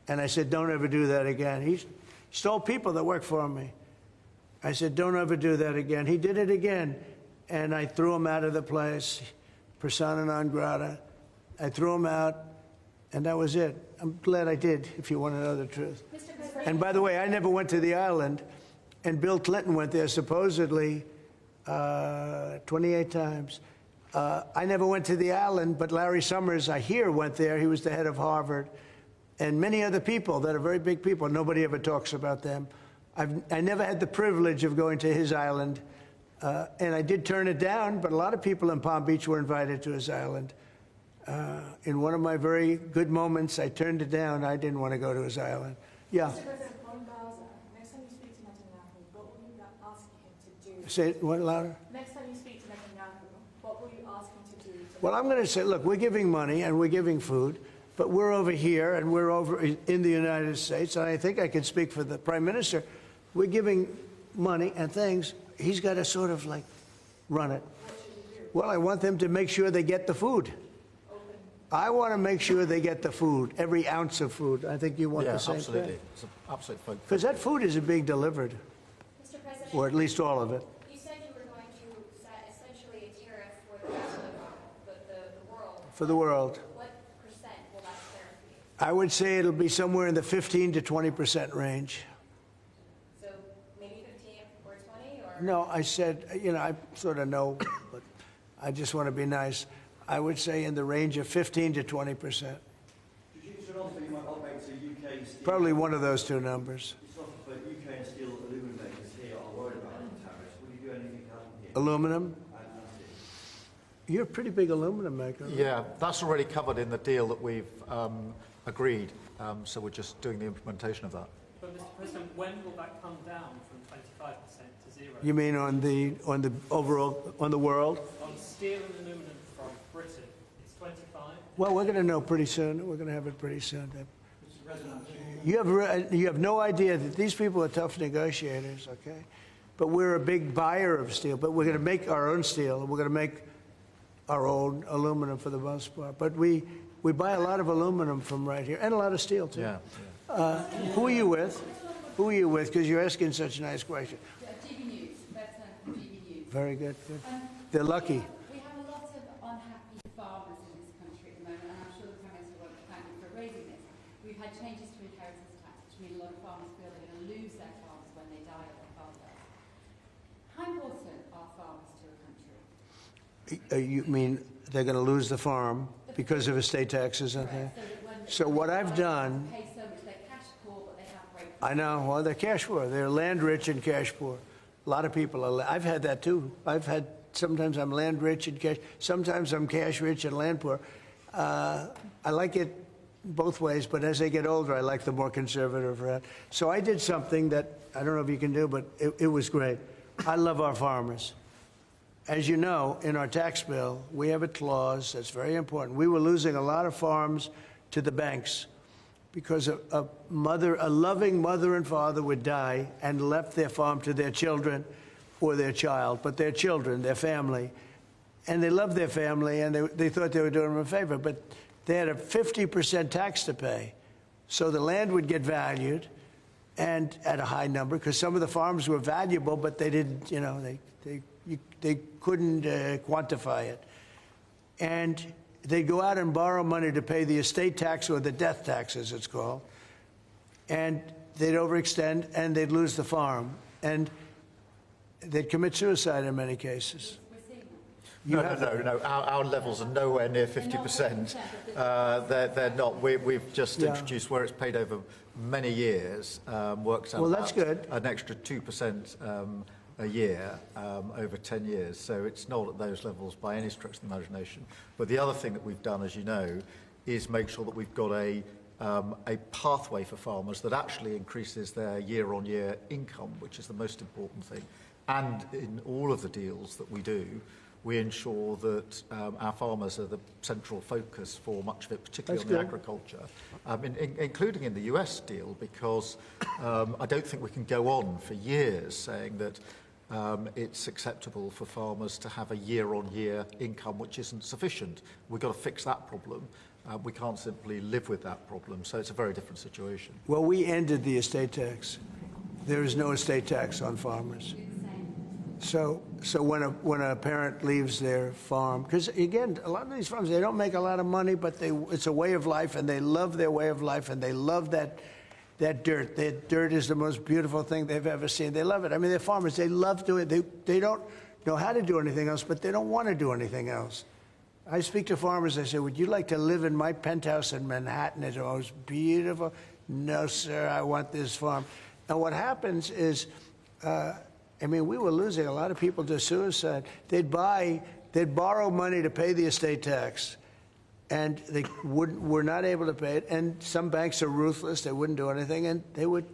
And I said, don't ever do that again. He stole people that worked for me. I said, don't ever do that again. He did it again. And I threw him out of the place, persona non grata. I threw him out. And that was it. I'm glad I did, if you want to know the truth. Mr. President. And by the way, I never went to the island, and Bill Clinton went there supposedly 28 times. I never went to the island, but Larry Summers, I hear, went there. He was the head of Harvard. And many other people that are very big people. Nobody ever talks about them. I never had the privilege of going to his island. And I did turn it down, but a lot of people in Palm Beach were invited to his island. In one of my very good moments, I turned it down. I didn't want to go to his island. Yeah. Mr. President, on Gaza, next time you speak to Netanyahu, what will you ask him to do? Say it one louder. Next time you speak to Netanyahu, what will you ask him to do? Well, I'm going to say, look, we're giving money and we're giving food, but we're over here and we're over in the United States, and I think I can speak for the Prime Minister. We're giving money and things. He's got to sort of like run it. Well, I want them to make sure they get the food. I want to make sure they get the food, every ounce of food. I think you want the same absolutely. thing. It's an absolute focus. Because that food isn't being delivered, Mr. President. or at least all of it. You said you were going to set essentially a tariff for the rest of the world. For the world. What percent will that tariff be? I would say it'll be somewhere in the 15 to 20% range. So maybe 15 or 20, or? No, I said, I sort of know, but I just want to be nice. I would say in the range of 15 to 20%. Should also you might not make to UK steel. Probably one of those two numbers. It's not for UK and steel aluminum makers here are worried about the tariffs. Will you do anything to help them here? Aluminum? And You're a pretty big aluminum maker. Right? Yeah, that's already covered in the deal that we've agreed. So we're just doing the implementation of that. But Mr. President, when will that come down from 25% to 0? You mean on the overall, on the world? On steel and aluminum from Britain, it's 25. Well, we're going to know pretty soon. We're going to have it pretty soon. You have no idea that these people are tough negotiators, okay? But we're a big buyer of steel. But we're going to make our own steel. We're going to make our own aluminum for the most part. But we buy a lot of aluminum from right here, and a lot of steel too. Yeah. Who are you with? Who are you with? Because you're asking such a nice question. GB News, better known from GB News. Very good. Good. They're lucky. We have a lot of unhappy farmers in this country at the moment, and I'm sure the Prime Minister won't thank me for raising this. We've had changes to inheritance tax, which mean a lot of farmers feel they're going to lose their farms when they die or their father dies. How important are farmers to a country? You mean they're going to lose the farm because of estate taxes and things? So what I've done, Pay so much, they're cash poor, but they have great. I know, well, they're cash poor. They're land rich and cash poor. A lot of people are, I've had that too. Sometimes I'm land rich and cash, sometimes I'm cash rich and land poor. I like it both ways, but as they get older, I like the more conservative route. So I did something that I don't know if you can do, but it was great. I love our farmers. As you know, in our tax bill, we have a clause that's very important. We were losing a lot of farms to the banks because a loving mother and father would die and left their farm to their children or their child, but their children, their family. And they loved their family, and they thought they were doing them a favor, but they had a 50% tax to pay. So the land would get valued, and at a high number, because some of the farms were valuable, but they didn't, they couldn't quantify it. And they'd go out and borrow money to pay the estate tax, or the death tax, as it's called. And they'd overextend, and they'd lose the farm. And they'd commit suicide in many cases. No. Our levels are nowhere near 50%. They're not. We've just introduced where it's paid over many years. Works out. Well, that's good. An extra 2% a year over 10 years. So it's not at those levels by any stretch of the imagination. But the other thing that we've done, as you know, is make sure that we've got a pathway for farmers that actually increases their year-on-year income, which is the most important thing. And in all of the deals that we do, we ensure that our farmers are the central focus for much of it, particularly on the agriculture, including in the US deal, because I don't think we can go on for years saying that it's acceptable for farmers to have a year-on-year income which isn't sufficient. We've got to fix that problem. We can't simply live with that problem, so it's a very different situation. Well, we ended the estate tax. There is no estate tax on farmers. So when a parent leaves their farm, because again, a lot of these farms, they don't make a lot of money, but it's a way of life, and they love their way of life, and they love that dirt. That dirt is the most beautiful thing they've ever seen. They love it. I mean, they're farmers. They love doing it. They don't know how to do anything else, but they don't want to do anything else. I speak to farmers. I say, would you like to live in my penthouse in Manhattan? It's the most beautiful. No, sir, I want this farm. And what happens is, I mean, we were losing a lot of people to suicide. They'd borrow money to pay the estate tax, and they were not able to pay it. And some banks are ruthless; they wouldn't do anything, and they would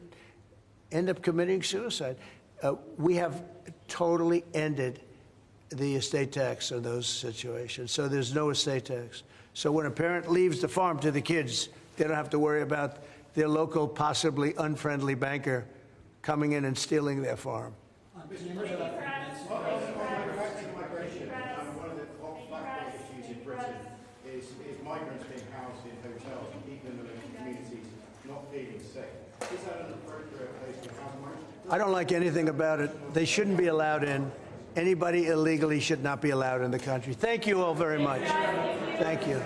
end up committing suicide. We have totally ended the estate tax in those situations, so there's no estate tax. So when a parent leaves the farm to the kids, they don't have to worry about their local, possibly unfriendly banker coming in and stealing their farm. One of the hot backward issues in Britain is migrants being housed in hotels and people in the local communities not feeling safe. Is that an appropriate place to house migrants? I don't like anything about it. They shouldn't be allowed in. Anybody illegally should not be allowed in the country. Thank you all very much. Thank you.